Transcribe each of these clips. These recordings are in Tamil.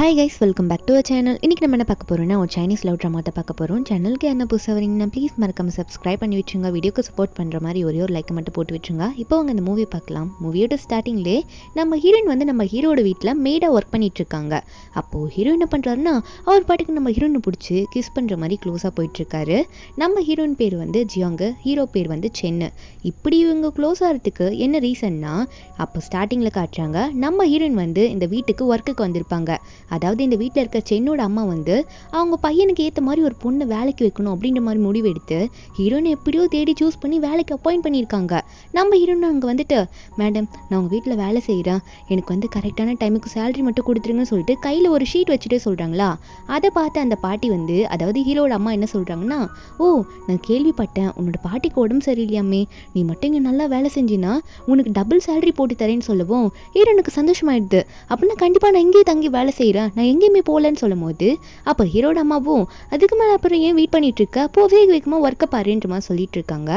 Hi guys, welcome back to a channel. இன்றைக்கி நம்ம என்ன பார்க்க போகிறோம்னா ஒரு சைனீஸ் லவ் ட்ராமா தான் பார்க்க போகிறோம். சேனலுக்கு என்ன புதுசாக வரீங்கன்னா ப்ளீஸ் மறக்காம சப்ஸ்கிரைப் பண்ணி வச்சுங்க. வீடியோக்கு சப்போர்ட் பண்ணுற மாதிரி ஒரே ஒரு லைக்கை மட்டும் போட்டு வச்சுங்க. இப்போ அவங்க இந்த மூவி பார்க்கலாம். மூவியோட ஸ்டார்டிங்லேயே நம்ம ஹீரோயின் வந்து நம்ம ஹீரோட வீட்டில் மேடாக ஒர்க் பண்ணிகிட்ருக்காங்க. அப்போது ஹீரோ என்ன பண்ணுறாருன்னா அவர் பாட்டுக்கு நம்ம ஹீரோயினை பிடிச்சி கிஸ் பண்ணுற மாதிரி க்ளோஸாக போயிட்டுருக்காரு. நம்ம ஹீரோயின் பேர் வந்து ஜியாங்கு, ஹீரோ பேர் வந்து சென்னு. இப்படி இவங்க க்ளோஸ் ஆகிறதுக்கு என்ன ரீசன்னா, அப்போ ஸ்டார்டிங்கில் காட்டுறாங்க நம்ம ஹீரோயின் வந்து இந்த வீட்டுக்கு ஒர்க்குக்கு வந்திருப்பாங்க. அதாவது இந்த வீட்டில் இருக்க சென்னோட அம்மா வந்து அவங்க பையனுக்கு ஏற்ற மாதிரி ஒரு பொண்ணை வேலைக்கு வைக்கணும் அப்படின்ற மாதிரி முடிவு எடுத்து ஹீரோனை எப்படியோ தேடி சூஸ் பண்ணி வேலைக்கு அப்பாயிண்ட் பண்ணியிருக்காங்க. நம்ம ஹீரோனை அங்கே வந்துட்டு, மேடம் நான் உங்கள் வீட்டில் வேலை செய்கிறேன், எனக்கு வந்து கரெக்டான டைமுக்கு சேலரி மட்டும் கொடுத்துருங்கன்னு சொல்லிட்டு கையில் ஒரு ஷீட் வச்சுட்டே சொல்கிறாங்களா. அதை பார்த்து அந்த பாட்டி வந்து, அதாவது ஹீரோட அம்மா என்ன சொல்கிறாங்கன்னா, ஓ நான் கேள்விப்பட்டேன் உன்னோட பாட்டிக்கு உடம்பு சரியில்லையாமே, நீ மட்டும் இங்கே நல்லா வேலை செஞ்சினா உனக்கு டபுள் சேலரி போட்டு தரேன்னு சொல்லவும் ஹீரோனுக்கு சந்தோஷமாயிடுது. அப்படின்னா கண்டிப்பாக நான் இங்கேயே தங்கி வேலை செய்கிறேன், நான் எங்கேயுமே போகலன்னு சொல்லும் போது அப்போ ஹீரோட அம்மாவும் அதுக்கு மேலே அப்புறம் ஏன் வெயிட் பண்ணிட்டு இருக்க, போ வேக வேகமாக ஒர்க்கை பாருன்ற மாதிரி சொல்லிட்டு இருக்காங்க.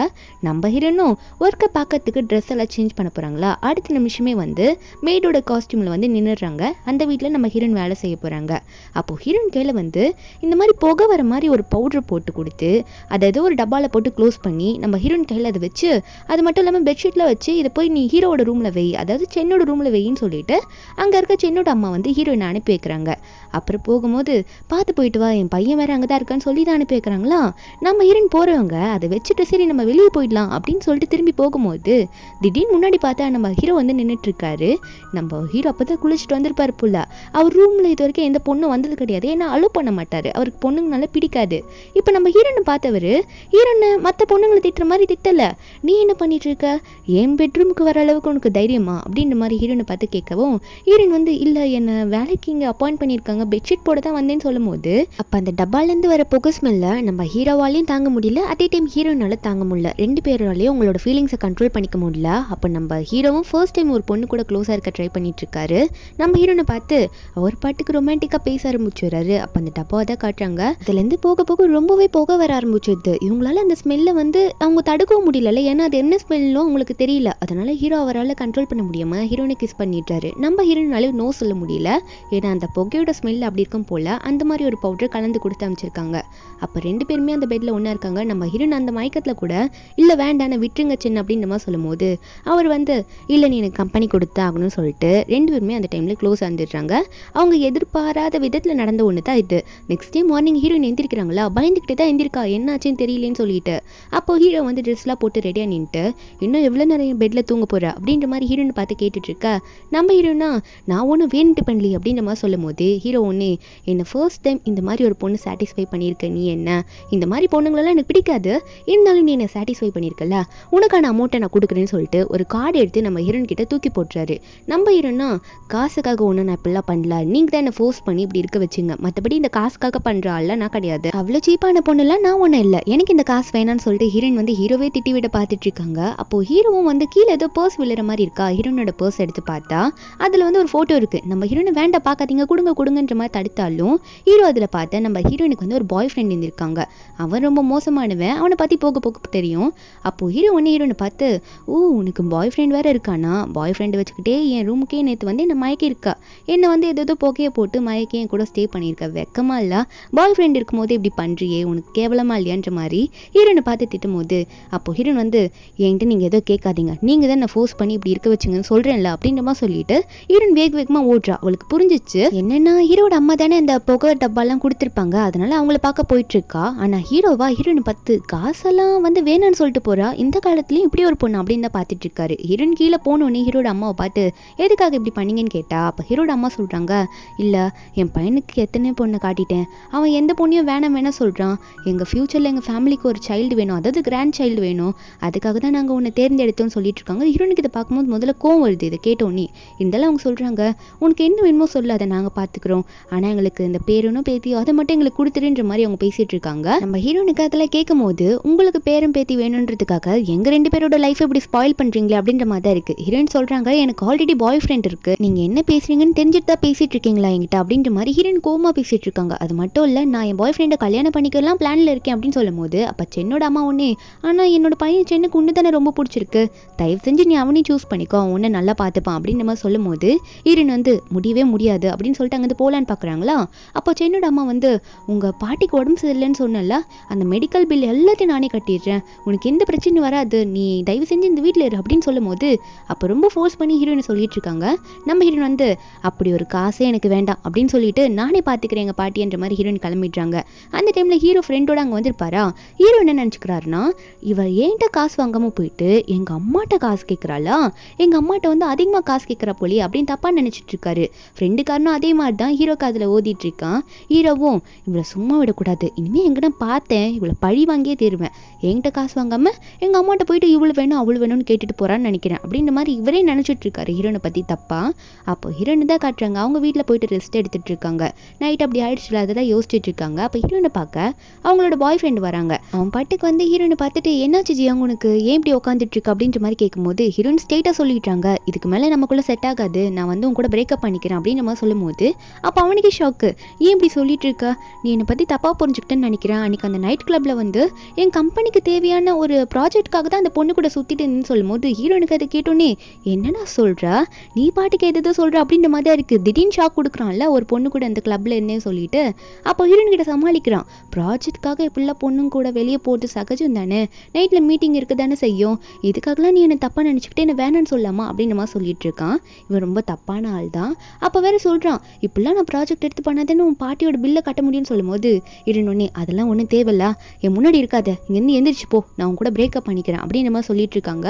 நம்ம ஹீரோனும் ஒர்க்கை பார்க்கறதுக்கு ட்ரெஸ் எல்லாம் சேஞ்ச் பண்ண போகிறாங்களா. அடுத்த நிமிஷமே வந்து மேடோட காஸ்டியூமில் வந்து நின்றுடுறாங்க. அந்த வீட்டில் நம்ம ஹீரோயின் வேலை செய்ய போகிறாங்க. அப்போது ஹீரோயின் கையில் வந்து இந்த மாதிரி புகை வர மாதிரி ஒரு பவுடர் போட்டு கொடுத்து அதை ஏதோ ஒரு டப்பாவில் போட்டு க்ளோஸ் பண்ணி நம்ம ஹீரோயின் கையில் அதை வச்சு, அது மட்டும் இல்லாமல் பெட்ஷீட்டில் வச்சு இதை போய் நீ ஹீரோட ரூமில் வை, அதாவது சென்னோட ரூமில் வைன்னு சொல்லிட்டு அங்கே இருக்க சென்னோட அம்மா வந்து ஹீரோயினை அனுப்பி வைக்கிறாங்க. அப்புறம் போகும்போது பார்த்து போயிட்டு வா, என் பையன் வேறு அங்கே தான் இருக்கான்னு சொல்லி தான் அனுப்பி வைக்கிறாங்களா. நம்ம ஹீரோயின் போகிறவங்க அதை வச்சுட்டு சரி நம்ம வெளியே போயிடலாம் அப்படின்னு சொல்லிட்டு திரும்பி போகும்போது திடீர்னு முன்னாடி பார்த்தா நம்ம ஹீரோ வந்து நின்றுட்டுருக்காரு. நம்ம ஹீரோ அப்போ தான் குளிச்சுட்டு வந்திருப்பார் போல. அவர் ரூமில் இது வரைக்கும் எந்த பொண்ணும் வந்தது கிடையாது, ஏன்னா அலோவ் பண்ண மாட்டார், அவருக்கு பொண்ணுங்கனால பிடிக்காது. இப்போ நம்ம ஹீரோனை பார்த்தவர் ஹீரோனை மற்ற பொண்ணுங்களை திட்டுற மாதிரி திட்டலை, நீ என்ன பண்ணிட்டு இருக்க, என் பெட்ரூமுக்கு வர அளவுக்கு உனக்கு தைரியமா அப்படின்ற மாதிரி ஹீரோனை பார்த்து கேட்கவும் ஹீரோயின் வந்து இல்லை என்னை வேலைக்கு இங்கே அப்பாயிண்ட் பண்ணியிருக்காங்க, பெட்ஷீட் போட தான் வந்தேன்னு சொல்லும் போது அப்போ அந்த டப்பாலேருந்து வர புகை ஸ்மெல்ல நம்ம ஹீரோவாலையும் தாங்க முடியல, அதே டைம் ஹீரோயினால தாங்க முடியல. ரெண்டு பேராலையும் உங்களோட ஃபீலிங்ஸை கண்ட்ரோல் பண்ணிக்க முடியல. அப்போ நம்ம ஹீரோவும் ஃபர்ஸ்ட் டைம் ஒரு பொண்ணு கூட க்ளோஸாக இருக்க ட்ரை பண்ணிட்டு இருக்காரு. நம்ம ஹீரோனை பார்த்து அவர் பாட்டுக்கு ரொமான்டிக்காக பேச ஆரம்பிச்சுறாரு. அப்போ அந்த டப்பாவை தான் காட்டுறாங்க. இதுலேருந்து போக போக ரொம்பவே புகை வர ஆரம்பிச்சிடுது. இவங்களால அந்த ஸ்மெல்லை வந்து அவங்க தடுக்கவும் முடியல, ஏன்னா அது என்ன ஸ்மெல்லும் அவங்களுக்கு தெரியல. அதனால ஹீரோ அவரால் கண்ட்ரோல் பண்ண முடியாமல் ஹீரோனை கிஸ் பண்ணிட்டாரு. நம்ம ஹீரோனாலே நோ சொல்ல முடியல, ஏன்னா அந்த புகையோட ஸ்மெல் அப்படி இருக்கும் போல் அந்த மாதிரி ஒரு பவுடர் கலந்து கொடுத்து அமைச்சிருக்காங்க. அப்போ ரெண்டு பேருமே அந்த பெட்டில் ஒன்றா இருக்காங்க. நம்ம ஹீரோன் அந்த மயக்கத்தில் கூட இல்லை வேண்டாம் நான் விட்டுருங்க சின்ன அப்படின்ற மாதிரி சொல்லும் போது அவர் வந்து இல்லை நீ எனக்கு கம்பெனி கொடுத்து ஆகணும்னு சொல்லிட்டு ரெண்டு பேருமே அந்த டைமில் க்ளோஸ் ஆகிடுறாங்க. அவங்க எதிர்பாராத விதத்தில் நடந்த ஒன்று தான் இது. நெக்ஸ்ட் டே மார்னிங் ஹீரோயின் எந்திரிக்கிறாங்களா, பயந்துக்கிட்டே தான் எந்திரிக்கா, என்னாச்சுன்னு தெரியலேன்னு சொல்லிட்டு. அப்போது ஹீரோ வந்து ட்ரெஸ்லாம் போட்டு ரெடியாக நின்றுட்டு இன்னும் எவ்வளோ நேரம் பெட்டில் தூங்க போகிற அப்படின்ற மாதிரி ஹீரோனை பார்த்து கேட்டுட்ருக்கா. நம்ம ஹீரோனா நான் ஒன்றும் வேணுட்டு பண்ணலி அப்படின்ற மாதிரி சொல்லும் போது ஹீரோ ஒன்று, என்னை ஃபர்ஸ்ட் டைம் இந்த மாதிரி ஒரு பொண்ணு சாட்டிஸ்ஃபை பண்ணியிருக்க, நீ என்ன இந்த மாதிரி பொண்ணுங்களெல்லாம் எனக்கு பிடிக்காது, இருந்தாலும் நீ என்னை சாட்டிஸ்ஃபை பண்ணியிருக்கல, உனக்கான அமௌண்ட்டை நான் கொடுக்குறேன்னு சொல்லிட்டு ஒரு கார்டு எடுத்து நம்ம ஹீரோன் கிட்ட தூக்கி போட்டுறாரு. நம்ம ஹீரோனா காசுக்காக ஒன்று நான் இப்படிலாம் பண்ணல, நீங்கள் தான் என்னை ஃபோர்ஸ் பண்ணி இப்படி இருக்க வச்சுங்க, மற்றபடி இந்த காசுக்காக பண்ணுற ஆள்லாம் நான் கிடையாது, அவ்வளோ சீப்பான பொண்ணுலாம் நான் ஒன்றும் இல்லை, எனக்கு இந்த காசு வேணான்னு சொல்லிட்டு ஹீரோயின் வந்து ஹீரோவே திட்டி விட பார்த்துட்டு இருக்காங்க. அப்போது ஹீரோவும் வந்து கீழே ஏதோ பர்ஸ் விழுற மாதிரி இருக்கா. ஹீரோனோட பர்ஸ் எடுத்து பார்த்தா அதில் வந்து ஒரு ஃபோட்டோ இருக்குது. நம்ம ஹீரோனை வேண்டாம் பார்க்காதீங்க கொடுங்கன்ற மாதிரி தடுத்தாலும் ஹீரோ அதில் பார்த்தா நம்ம ஹீரோயினுக்கு வந்து ஒரு பாய் ஃப்ரெண்ட் இருந்திருக்காங்க. அவன் ரொம்ப மோசமானவன், அவனை பற்றி போக போக தெரியும். அப்போது ஹீரோ ஒன்று ஹீரோனை பார்த்து, ஓ உனக்கு பாய் ஃப்ரெண்ட் வேறு இருக்கானா, பாய் ஃப்ரெண்டு வச்சுக்கிட்டே என் ரூமுக்கே நேற்று வந்து என்னை மயக்கி இருக்கா, என்னை வந்து ஏதோ புகையை போட்டு மயக்கி என் கூட ஸ்டே பண்ணியிருக்க, வெக்கமா இல்லை, பாய் ஃப்ரெண்ட் இருக்கும்போது இப்படி பண்ணுறியே, உனக்கு கேவலமா இல்லையான்ற மாதிரி ஹீரோனை பார்த்து திட்டும் போது அப்போது ஹீரோன் வந்து என்கிட்ட நீங்கள் ஏதோ கேட்காதீங்க, நீங்கள் தான் நான் ஃபோர்ஸ் பண்ணி இப்படி இருக்க வச்சுங்கன்னு சொல்கிறேன்ல அப்படின்ற மாதிரி சொல்லிட்டு ஹீரோன் வேகமாக ஓடுறா. அவளுக்கு புரிஞ்சிச்சு என்னென்னா ஹீரோட அம்மா தானே இந்த புகை டப்பாலாம் கொடுத்துருப்பாங்க, அதனால அவங்கள பார்க்க போயிட்டுருக்கா. ஆனால் ஹீரோவா ஹீரோயின் பார்த்து காசெல்லாம் வந்து வேணான்னு சொல்லிட்டு போகிறா, இந்த காலத்துலேயும் இப்படி ஒரு பொண்ணு அப்படின்னு தான் பார்த்துட்டு இருக்காரு. ஹீரோயின் கீழே போனோன்னே ஹீரோட அம்மாவை பார்த்து எதுக்காக இப்படி பண்ணீங்கன்னு கேட்டா அப்போ ஹீரோட அம்மா சொல்கிறாங்க, இல்லை என் பையனுக்கு எத்தனை பொண்ணை காட்டிட்டேன், அவன் எந்த பொண்ணையும் வேணாம் சொல்கிறான், எங்கள் ஃப்யூச்சரில் எங்கள் ஃபேமிலிக்கு ஒரு சைல்டு வேணும், அதாவது கிராண்ட் சைல்டு வேணும், அதுக்காக தான் நாங்கள் உன்னை தேர்ந்தெடுத்தோன்னு சொல்லிட்டு இருக்காங்க. ஹீரோனுக்கு இதை பார்க்கும்போது முதல்ல கோவம் வருது. இதை கேட்டோன்னே இருந்தாலும் அவங்க சொல்கிறாங்க, உனக்கு என்ன வேணுமோ சொல்லு, அதை நாங்கள் பார்த்துக்குறோம், ஆனால் எங்களுக்கு இந்த பேருனும் பேத்தியோ அதை மட்டும் எங்களுக்கு கொடுத்துருன்ற மாதிரி அவங்க பேசிட்டு இருக்காங்க. நம்ம ஹீரோனுக்கு அதில் கேட்கும் போது உங்களுக்கு பேரும் பேத்தி வேணுன்றதுக்காக எங்கள் ரெண்டு பேரோட லைஃப் இப்படி ஸ்பாயில் பண்ணுறீங்களே அப்படின்ற மாதிரி தான் இருக்குது. ஹீரோயின் சொல்கிறாங்க, எனக்கு ஆல்ரெடி பாய் ஃப்ரெண்ட் இருக்குது, நீங்கள் என்ன பேசுறீங்கன்னு தெரிஞ்சுட்டு தான் பேசிட்டு இருக்கீங்களா என்கிட்ட அப்படின்ற மாதிரி ஹீரோயின் கோவமாக பேசிட்டு இருக்காங்க. அது மட்டும் இல்லை, நான் என் பாய் ஃப்ரெண்டை கல்யாணம் பண்ணிக்கலாம் பிளானில் இருக்கேன் அப்படின்னு சொல்லும் போது அப்போ சென்னோட அம்மா ஒன்னே, ஆனால் என்னோட பையன் சென்னுக்கு ஒன்று தானே ரொம்ப பிடிச்சிருக்கு, தயவு செஞ்சு நீ அவனையும் சூஸ் பண்ணிக்கோ, உன்னை நல்லா பார்த்துப்பான் அப்படின்ற மாதிரி சொல்லும் போது ஹீரோயின் வந்து முடியவே முடியாது அப்படின்னு அப்படின்னு சொல்லிட்டு அங்கேருந்து போகலான்னு பார்க்குறாங்களா. அப்போ சென்னோட அம்மா வந்து உங்கள் பாட்டிக்கு உடம்பு சரியில்லைன்னு சொன்னல, அந்த மெடிக்கல் பில் எல்லாத்தையும் நானே கட்டிடுறேன், உனக்கு எந்த பிரச்சனையும் வராது, நீ தயவு செஞ்சு இந்த வீட்டில் இரு அப்படின்னு சொல்லும் போது அப்போ ரொம்ப ஃபோர்ஸ் பண்ணி ஹீரோயினை சொல்லிட்டு இருக்காங்க. நம்ம ஹீரோயின் வந்து அப்படி ஒரு காசே எனக்கு வேண்டாம் அப்படின்னு சொல்லிட்டு நானே பார்த்துக்கிறேன் எங்கள் பாட்டின்ற மாதிரி ஹீரோயின் கிளம்பிடுறாங்க. அந்த டைமில் ஹீரோ ஃப்ரெண்டோட அங்கே வந்திருப்பாரா. ஹீரோ என்ன நினச்சிக்கிறாருன்னா, இவ ஏன்ட்ட காசு வாங்காமல் போயிட்டு எங்கள் அம்மாட்ட காசு கேட்குறாளா, எங்கள் அம்மாட்ட வந்து அதிகமாக காசு கேட்குறா போலி அப்படின்னு தப்பாக நினச்சிட்டு இருக்காரு. ஃப்ரெண்டுக்காரனும் அதே மாதிரி தான் ஹீரோக்கு அதில் ஓதிட்டு இருக்கான். ஹீரோவும் இவளை சும்மா விடக்கூடாது, இனிமேல் எங்கன்னா பார்த்தேன் இவளை பழி வாங்கியே தருவேன், என்கிட்ட காசு வாங்காமல் எங்கள் அம்மாட்ட போயிட்டு இவ்வளோ வேணும் அவ்வளோ வேணும்னு கேட்டுட்டு போகிறான்னு நினைக்கிறேன் அப்படின்ற மாதிரி இவரே நினச்சிட்டு இருக்காரு ஹீரோனை பற்றி தப்பா. அப்போ ஹீரோயின் தான் காட்டுறாங்க, அவங்க வீட்டில் போயிட்டு ரெஸ்ட் எடுத்துட்டு இருக்காங்க. நைட் அப்படி ஆயிடுச்சுல, அதெல்லாம் யோசிச்சுட்டு இருக்காங்க. அப்போ ஹீரோனை பார்க்க அவங்களோட பாய் ஃப்ரெண்டு வராங்க. அவன் பாட்டுக்கு வந்து ஹீரோனை பார்த்துட்டு என்னாச்சு ஜியாங் உனக்கு, ஏன் இப்படி உட்காந்துட்டு இருக்கு அப்படின்ற மாதிரி கேட்கும்போது ஹீரோயின் ஸ்ட்ரெயிட்டாக சொல்லிட்டாங்க, இதுக்கு மேலே நமக்குள்ளே செட் ஆகாது, நான் வந்து உன் கூட பிரேக்கப் பண்ணிக்கிறேன் அப்படின்னு நம்ம சொல்லும் போது அப்போ அவனுக்கே ஷாக்கு, ஏன் இப்படி சொல்லிட்டு இருக்கா, நீ என்னை பற்றி தப்பாக புரிஞ்சுக்கிட்டேன்னு நினைக்கிறேன், அன்றைக்கி அந்த நைட் கிளப்பில் வந்து என் கம்பெனிக்கு தேவையான ஒரு ப்ராஜெக்ட்காக தான் அந்த பொண்ணு கூட சுற்றிட்டு இருந்துன்னு சொல்லும் போது ஹீரோனுக்கு அதை கேட்டோன்னே என்னன்னா சொல்கிறா, நீ பாட்டுக்கு எதோ சொல்கிற அப்படின்ற மாதிரி தான் இருக்குது, திடீர்னு ஷாக் கொடுக்குறான்ல ஒரு பொண்ணு கூட அந்த கிளப்பில் இருந்தேன்னு சொல்லிட்டு. அப்போ ஹீரோயின் கிட்ட சமாளிக்கிறான், ப்ராஜெக்ட்காக எப்படிலாம் பொண்ணுங்க கூட வெளியே போட்டு சகஜம் தானே, நைட்டில் மீட்டிங் இருக்க தானே செய்யும், இதுக்காகலாம் நீ என்னை தப்பாக நினச்சிக்கிட்டே என்ன வேணான்னு சொல்லாமா அப்படின்னு மாதிரி சொல்லிட்டு இருக்கான். இவன் ரொம்ப தப்பான ஆள் தான். அப்போ வேற சொல்கிறான், இப்படிலாம் நான் ப்ராஜெக்ட் எடுத்து பண்ணாதேன்னு உன் பாட்டியோட பில்லை கட்ட முடியும்னு சொல்லும் போது இருந்தோடனே அதெல்லாம் ஒன்றும் தேவையில்ல, என் முன்னாடி இருக்காத, இங்கேருந்து எந்திரிச்சு போ, நான் உன் கூட பிரேக்கப் பண்ணிக்கிறேன் அப்படின்னு மாதிரி சொல்லிட்டு இருக்காங்க.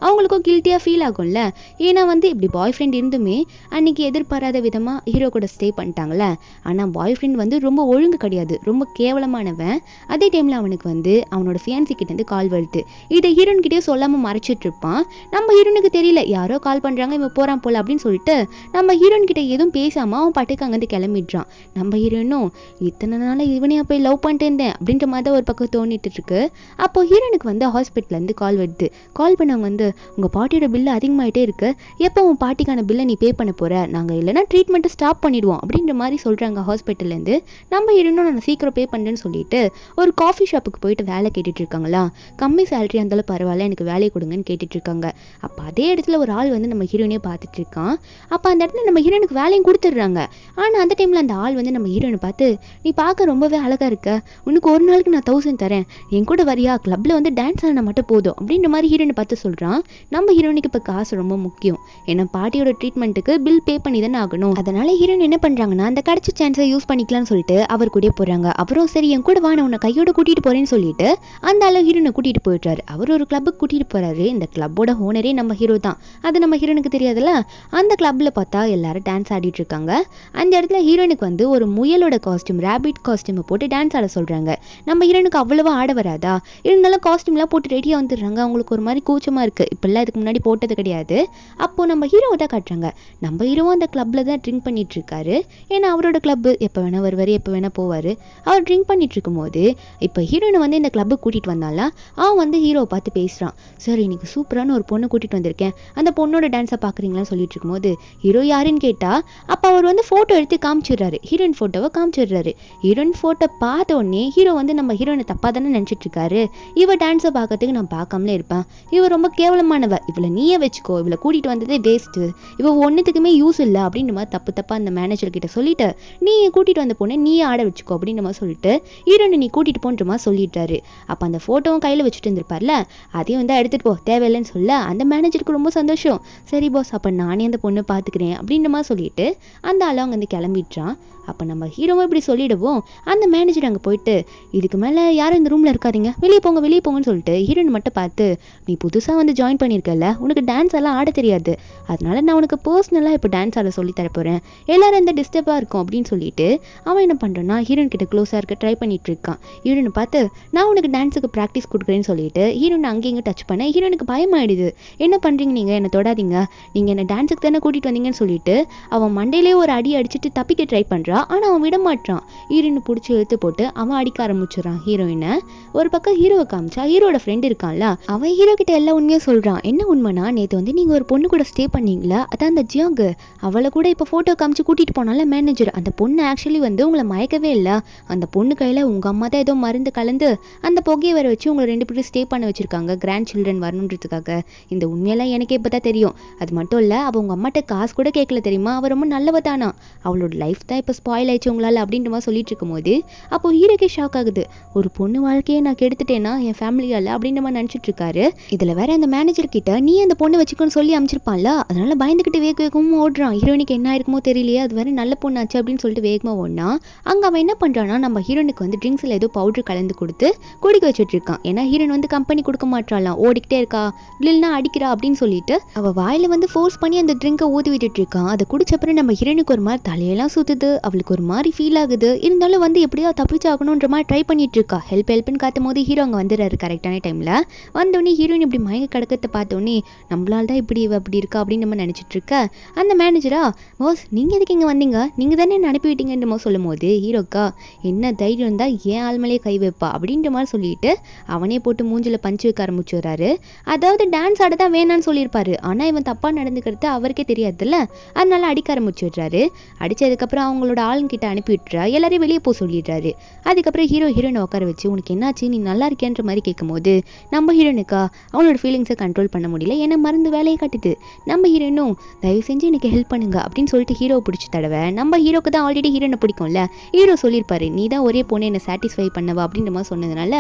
அவங்களுக்கும் கில்ட்டியாக ஃபீல் ஆகும்ல, ஏன்னா வந்து இப்படி பாய் ஃப்ரெண்ட் இருந்துமே அன்றைக்கி எதிர்பாராத விதமாக ஹீரோ கூட ஸ்டே பண்ணிட்டாங்களே. ஆனால் பாய் ஃப்ரெண்ட் வந்து ரொம்ப ஒழுங்கு கிடையாது, ரொம்ப கேவலமானவன். அதே டைமில் அவனுக்கு வந்து அவனோட ஃபியான்சி கிட்டேருந்து கால் வருது. இதை ஹீரோன் கிட்டே சொல்லாமல் மறைச்சிட்டு இருப்பான். நம்ம ஹீரோனுக்கு தெரியல, யாரோ கால் பண்ணுறாங்க இவன் போகிறான் போல அப்படின்னு சொல்லிட்டு நம்ம ஹீரோன் கிட்ட எதுவும் பேசாமல் அவன் பாட்டுக்கு அங்கேருந்து கிளம்பிடுறான். நம்ம ஹீரோனும் இத்தனை நாள் இவனையா போய் லவ் பண்ணிட்டு இருந்தேன் அப்படின்ற மாதிரி ஒரு பக்கம் தோணிட்டு இருக்கு. அப்போ ஹீரோனுக்கு வந்து ஹாஸ்பிட்டல்லேருந்து கால் வருது. கால் பண்ணவங்க வந்து உங்கள் பாட்டியோட பில்லு அதிகமாகிட்டே இருக்கு, எப்போ உன் பாட்டிக்கான பில்லை நீ பே பண்ண போகிற, நாங்கள் இல்லைனா ட்ரீட்மெண்ட்டை ஸ்டாப் பண்ணிடுவோம் அப்படின்ற மாதிரி சொல்கிறாங்க ஹாஸ்பிட்டல்லேருந்து. நம்ம ஹீரோனும் நான் சீக்கிரம் பே பண்ணுறேன்னு சொல்லிட்டு ஒரு காஃபி ஷாப்புக்கு போயிட்டு வேலை கேட்டுட்டு இருக்காங்களா. கம்மி சேலரி இருந்தாலும் பரவாயில்ல, எனக்கு வேலை கொடுங்கன்னு கேட்டுட்டு இருக்காங்க. அப்போ அதே இடத்துல ஒரு ஆள் வந்து நம்ம ஹீரோனே பார்த்துட்டு இருக்கான். அப்போ அந்த இடத்துல நம்ம ஹீரோனுக்கு வேலையும் கொடுத்துட்றாங்க. ஆனால் அந்த டைமில் அந்த ஆள் வந்து நம்ம ஹீரோனை பார்த்து நீ பார்க்க ரொம்பவே அழகாக இருக்க, உனக்கு ஒரு நாளுக்கு நான் 1000 தரேன், என் கூட வரியா, கிளப்பில் வந்து டான்ஸ் ஆனா மட்டும் போதும் அப்படின்ற மாதிரி ஹீரோனை பார்த்து சொல்கிறான். நம்ம ஹீரோனுக்கு இப்போ காசு ரொம்ப முக்கியம், ஏன்னா பாட்டியோட ட்ரீட்மெண்ட்டுக்கு பில் பே பண்ணி தானே ஆகணும். அதனால ஹீரோயின் என்ன பண்ணுறாங்கன்னா அந்த கிடைச்ச சான்ஸை யூஸ் பண்ணிக்கலாம்னு சொல்லிட்டு அவர் கூட போகிறாங்க. அவரும் சரி என் கூட வா, நான் உன்னை கையோட கூட்டிகிட்டு போகிறேன்னு சொல்லிட்டு அந்த ஆளு ஹீரோனை கூட்டிகிட்டு போயிட்டாரு. அவர் ஒரு கிளப்புக்கு கூட்டிகிட்டு போகிறாரு. இந்த கிளப்போட ஓனரே நம்ம ஹீரோ தான். அது நம்ம ஹீரோனுக்கு தெரியாதுல்ல. அந்த கிளப்பில் பார்த்தா எல்லாரும் டான்ஸ் ஆடிட்டு இருக்காங்க. அந்த இடத்துல ஹீரோனுக்கு வந்து ஒரு முயலோட காஸ்டியூம், ரேபிட் காஸ்டியூமை போட்டு டான்ஸ் ஆட சொல்கிறாங்க. நம்ம ஹீரோனுக்கு அவ்வளவா ஆட வராதா, இருந்தாலும் காஸ்டியூம்லாம் போட்டு ரெடியாக வந்துடுறாங்க. அவங்களுக்கு ஒரு மாதிரி கூச்சமாக இருக்குது, இப்போல்லாம் இதுக்கு முன்னாடி போட்டது கிடையாது. அப்போது நம்ம ஹீரோவை தான் காட்டுறாங்க. நம்ம ஹீரோவும் அந்த கிளப்பில் தான் ட்ரிங்க் பண்ணிட்டு இருக்காரு. ஏன்னா அவரோட கிளப்பு எப்போ வேணால் வருவார், எப்போ வேணால் போவார். அவர் ட்ரிங்க் பண்ணிட்டு இருக்கும்போது இப்போ ஹீரோனை வந்து இந்த கிளப்புக்கு கூட்டிகிட்டு வந்தால அவன் வந்து ஹீரோவை பார்த்து பேசுகிறான். சார் இன்னைக்கு சூப்பரான ஒரு பொண்ணை கூட்டிகிட்டு வந்திருக்கேன், அந்த பொண்ணோட டான்ஸை பார்க்குறீங்களான்னு சொல்லிட்டு இருக்கும்போது ஹீரோ யாருன்னு கேட்டால் அப்போ அவர் வந்து ஃபோட்டோ எடுத்து காமிச்சிடுறாரு. ஹீரோயின் ஃபோட்டோவை காமிச்சிடுறாரு. ஹீரோயின் ஃபோட்டோ பார்த்த உடனே ஹீரோ வந்து நம்ம ஹீரோனை தப்பாக தானே நினச்சிட்டு இருக்காரு. இவ டான்ஸை பார்க்கறதுக்கு நான் பார்க்காமலே இருப்பேன், இவ ரொம்ப கேவலமானவ, இவளை நீயே வச்சுக்கோ, இவளை கூட்டிகிட்டு வந்ததே வேஸ்ட்டு, இவ ஒன்றுத்துக்குமே யூஸ் இல்லை அப்படின்ற மாதிரி தப்பாக அந்த மேனேஜர் கிட்ட சொல்லிட்டு நீ கூட்டிகிட்டு வந்த பொண்ணை நீயே ஆட வச்சுக்கோ அப்படின்ற மாதிரி சொல்லிட்டு ஹீரோனை நீ கூட்டிகிட்டு போன்ற மாதிரி சொல்லிட்டாரு. அப்போ அந்த ஃபோட்டோவும் கையில் வச்சுட்டு இருந்திருப்பார்ல, அதையும் வந்து எடுத்துகிட்டு போ, தேவையில்லைன்னு சொல்ல அந்த மேனேஜருக்கு ரொம்ப சந்தோஷம். சரி பாஸ், அப்போ நானே அந்த பொண்ணை பார்த்துக்கிறேன் அப்படின்ற மாதிரி சொல்லிட்டு அந்த ஆள் அவங்க வந்து கிளம்பிடுறான். அப்போ நம்ம ஹீரோவும் இப்படி சொல்லிடுவோம். அந்த மேனேஜர் அங்கே போயிட்டு இதுக்கு மேலே யாரும் இந்த ரூமில் இருக்காதீங்க, வெளியே போங்கன்னு சொல்லிட்டு ஹீரோயின் மட்டும் பார்த்து நீ புதுசாக வந்து ஜாயின் பண்ணியிருக்கல, உனக்கு டான்ஸ் எல்லாம் ஆட தெரியாது, அதனால நான் உனக்கு பர்சனலாக இப்போ டான்ஸ் ஆட சொல்லி தரப்போகிறேன், எல்லாரும் எந்த டிஸ்டர்பாக இருக்கும் அப்படின்னு சொல்லிட்டு அவன் என்ன பண்ணுறான்னா ஹீரோயின் கிட்ட க்ளோஸாக இருக்க ட்ரை பண்ணிட்டு இருக்கான். ஹீரோனை பார்த்து நான் உனக்கு டான்ஸுக்கு ப்ராக்டிஸ் கொடுக்குறேன்னு சொல்லிட்டு ஹீரோனை அங்கேயும் டச் பண்ண ஹீரோனுக்கு பயமாயிடுது. என்ன பண்ணுறீங்க நீங்கள், என்னை தொடாதீங்க, நீங்கள் என்னை டான்ஸுக்கு தானே கூட்டிகிட்டு வந்தீங்கன்னு சொல்லிட்டு அவன் மண்டையிலே ஒரு அடி அடிச்சுட்டு தப்பிக்க ட்ரை பண்ணுறான். ஆனால் அவன் விட மாட்டான். ஹீரோயினை பிடிச்சி இழுத்து போட்டு அவன் அடிக்க ஆரம்பிச்சிடறான் ஹீரோயினை. ஒரு பக்கம் ஹீரோவை காமிச்சா ஹீரோட ஃப்ரெண்ட் இருக்கான்ல, அவன் ஹீரோ கிட்ட எல்லா உண்மையாக சொல்கிறான். என்ன உண்மைனா நேற்று வந்து நீங்கள் ஒரு பொண்ணு கூட ஸ்டே பண்ணீங்களா, அதான் அந்த ஜியாங்கு, அவளை கூட இப்போ ஃபோட்டோ காமிச்சு கூட்டிகிட்டு போனால மேனேஜர், அந்த பொண்ணு ஆக்சுவலி வந்து உங்களை மயக்கவே இல்லை, அந்த பொண்ணு கையில் உங்கள் அம்மா தான் ஏதோ மருந்து கலந்து அந்த புகையை வர வச்சு உங்களை 2 பேரும் ஸ்டே பண்ண வச்சுருக்காங்க, கிராண்ட் சில்ட்ரன் வரணுன்றதுக்காக. இந்த உண்மையெல்லாம் எனக்கே இப்போ தான் தெரியும். அது மட்டும் இல்லை, அவள் உங்கள் அம்மாட்ட காசு கூட கேட்கல தெரியுமா, அவள் ரொம்ப நல்லவ தானா, அவளோட லைஃப் தான் இப்போ ஸ்பாயில் ஆயிடுச்சு உங்களால் அப்படின்ற மாதிரி சொல்லிட்டு இருக்கும்போது அப்போ ஹீரோக்கே ஷாக் ஆகுது. ஒரு பொண்ணு வாழ்க்கையை நான் கெடுத்துட்டேன்னா என் ஃபேமிலியால் அப்படின்ற மாதிரி நினச்சிட்டு இருக்காரு. இதில் வேற அந்த மேனேஜர் கிட்ட நீ அந்த பொண்ணை வச்சுக்கோன்னு சொல்லி அமைச்சிருப்பான்ல, அதனால பயந்துக்கிட்டு வேகமாக ஓடுறான். ஹீரோயினுக்கு என்ன இருக்குமோ தெரியலையே, அது வேற நல்ல பொண்ணாச்சு அப்படின்னு சொல்லிட்டு வேகமாக ஓடினா அங்கே அவன் என்ன பண்ணுறான்னா நம்ம ஹீரோனுக்கு வந்து ட்ரிங்க்ஸில் ஏதோ பவுடர் கலந்து கொடுத்து குடிக்க வச்சுட்டு இருக்கான். ஏன்னா ஹீரோயின் வந்து கம்பெனி கொடுக்க மாட்டாளாம், ஓடிக்கிட்டே இருக்கா, இல்லைன்னா அடிக்கிறா அப்படின்னு சொல்லிட்டு அவள் வாயில் வந்து ஃபோர்ஸ் பண்ணி அந்த ட்ரிங்கை ஊதி விட்டுட்டு இருக்கான். அதை குடிச்சப்பறம் நம்ம ஹீரோனுக்கு ஒரு மாதிரி தலையெல்லாம் சுற்றுது, அவளுக்கு ஒரு மாதிரி ஃபீல் ஆகுது. இருந்தாலும் வந்து எப்படியோ தப்பிச்சாகணுன்ற மாதிரி ட்ரை பண்ணிட்டு இருக்கா. ஹெல்ப்னு காத்தும் போது ஹீரோ அங்கே வந்துடுறாரு கரெக்டான டைமில். வந்தோடனே ஹீரோயின் இப்படி மயங்க கிடக்கிறத பார்த்தோன்னே நம்மளால் தான் இப்படி அப்படி இருக்கா அப்படின்னு நம்ம நினச்சிட்டு இருக்க. அந்த மேனேஜரா பாஸ் நீங்கள் எதுக்கு இங்கே வந்தீங்க, நீங்கள் தானே அனுப்பி விட்டீங்கன்ற மாதிரி சொல்லும் போது ஹீரோக்கா என்ன தைரியம் தான் ஏன் ஆள்மலையே கை வைப்பா அப்படின்ற மாதிரி சொல்லிட்டு அவனே போட்டு மூஞ்சில் பஞ்சு வைக்க ஆரம்பிச்சுறாரு. அதாவது டான்ஸ் ஆட தான் வேணான்னு சொல்லியிருப்பாரு, ஆனால் இவன் தப்பாக நடந்துக்கிறது அவருக்கே தெரியாதுல்ல, அதனால அடிக்க ஆரம்பிச்சுடுறாரு. அடித்ததுக்கப்புறம் அவங்களோட ஆளுங்கிட்ட அனுப்பி விட்டுறா, எல்லாரையும் வெளியே போக சொல்லிடுறாரு. அதுக்கப்புறம் ஹீரோயினை உட்கார வச்சு உனக்கு என்னாச்சு, நீ நல்லா இருக்கேன்ற மாதிரி கேட்கும்போது நம்ம ஹீரோனுக்கா அவனோட ஃபீலிங்ஸை கண்ட்ரோல் பண்ண முடியல, ஏன்னா மருந்து வேலையை காட்டுது. நம்ம ஹீரோனும் தயவு செஞ்சு எனக்கு ஹெல்ப் பண்ணுங்க அப்படின்னு சொல்லிட்டு ஹீரோ பிடிச்சி தடவை. நம்ம ஹீரோக்கு தான் ஆல்ரெடி ஹீரோனை பிடிக்கும்ல, ஹீரோ சொல்லியிருப்பாரு நீ தான் ஒரே பொண்ணு என்னை சாட்டிஸ்ஃபை பண்ணவா அப்படின்ற மாதிரி சொன்னதுனால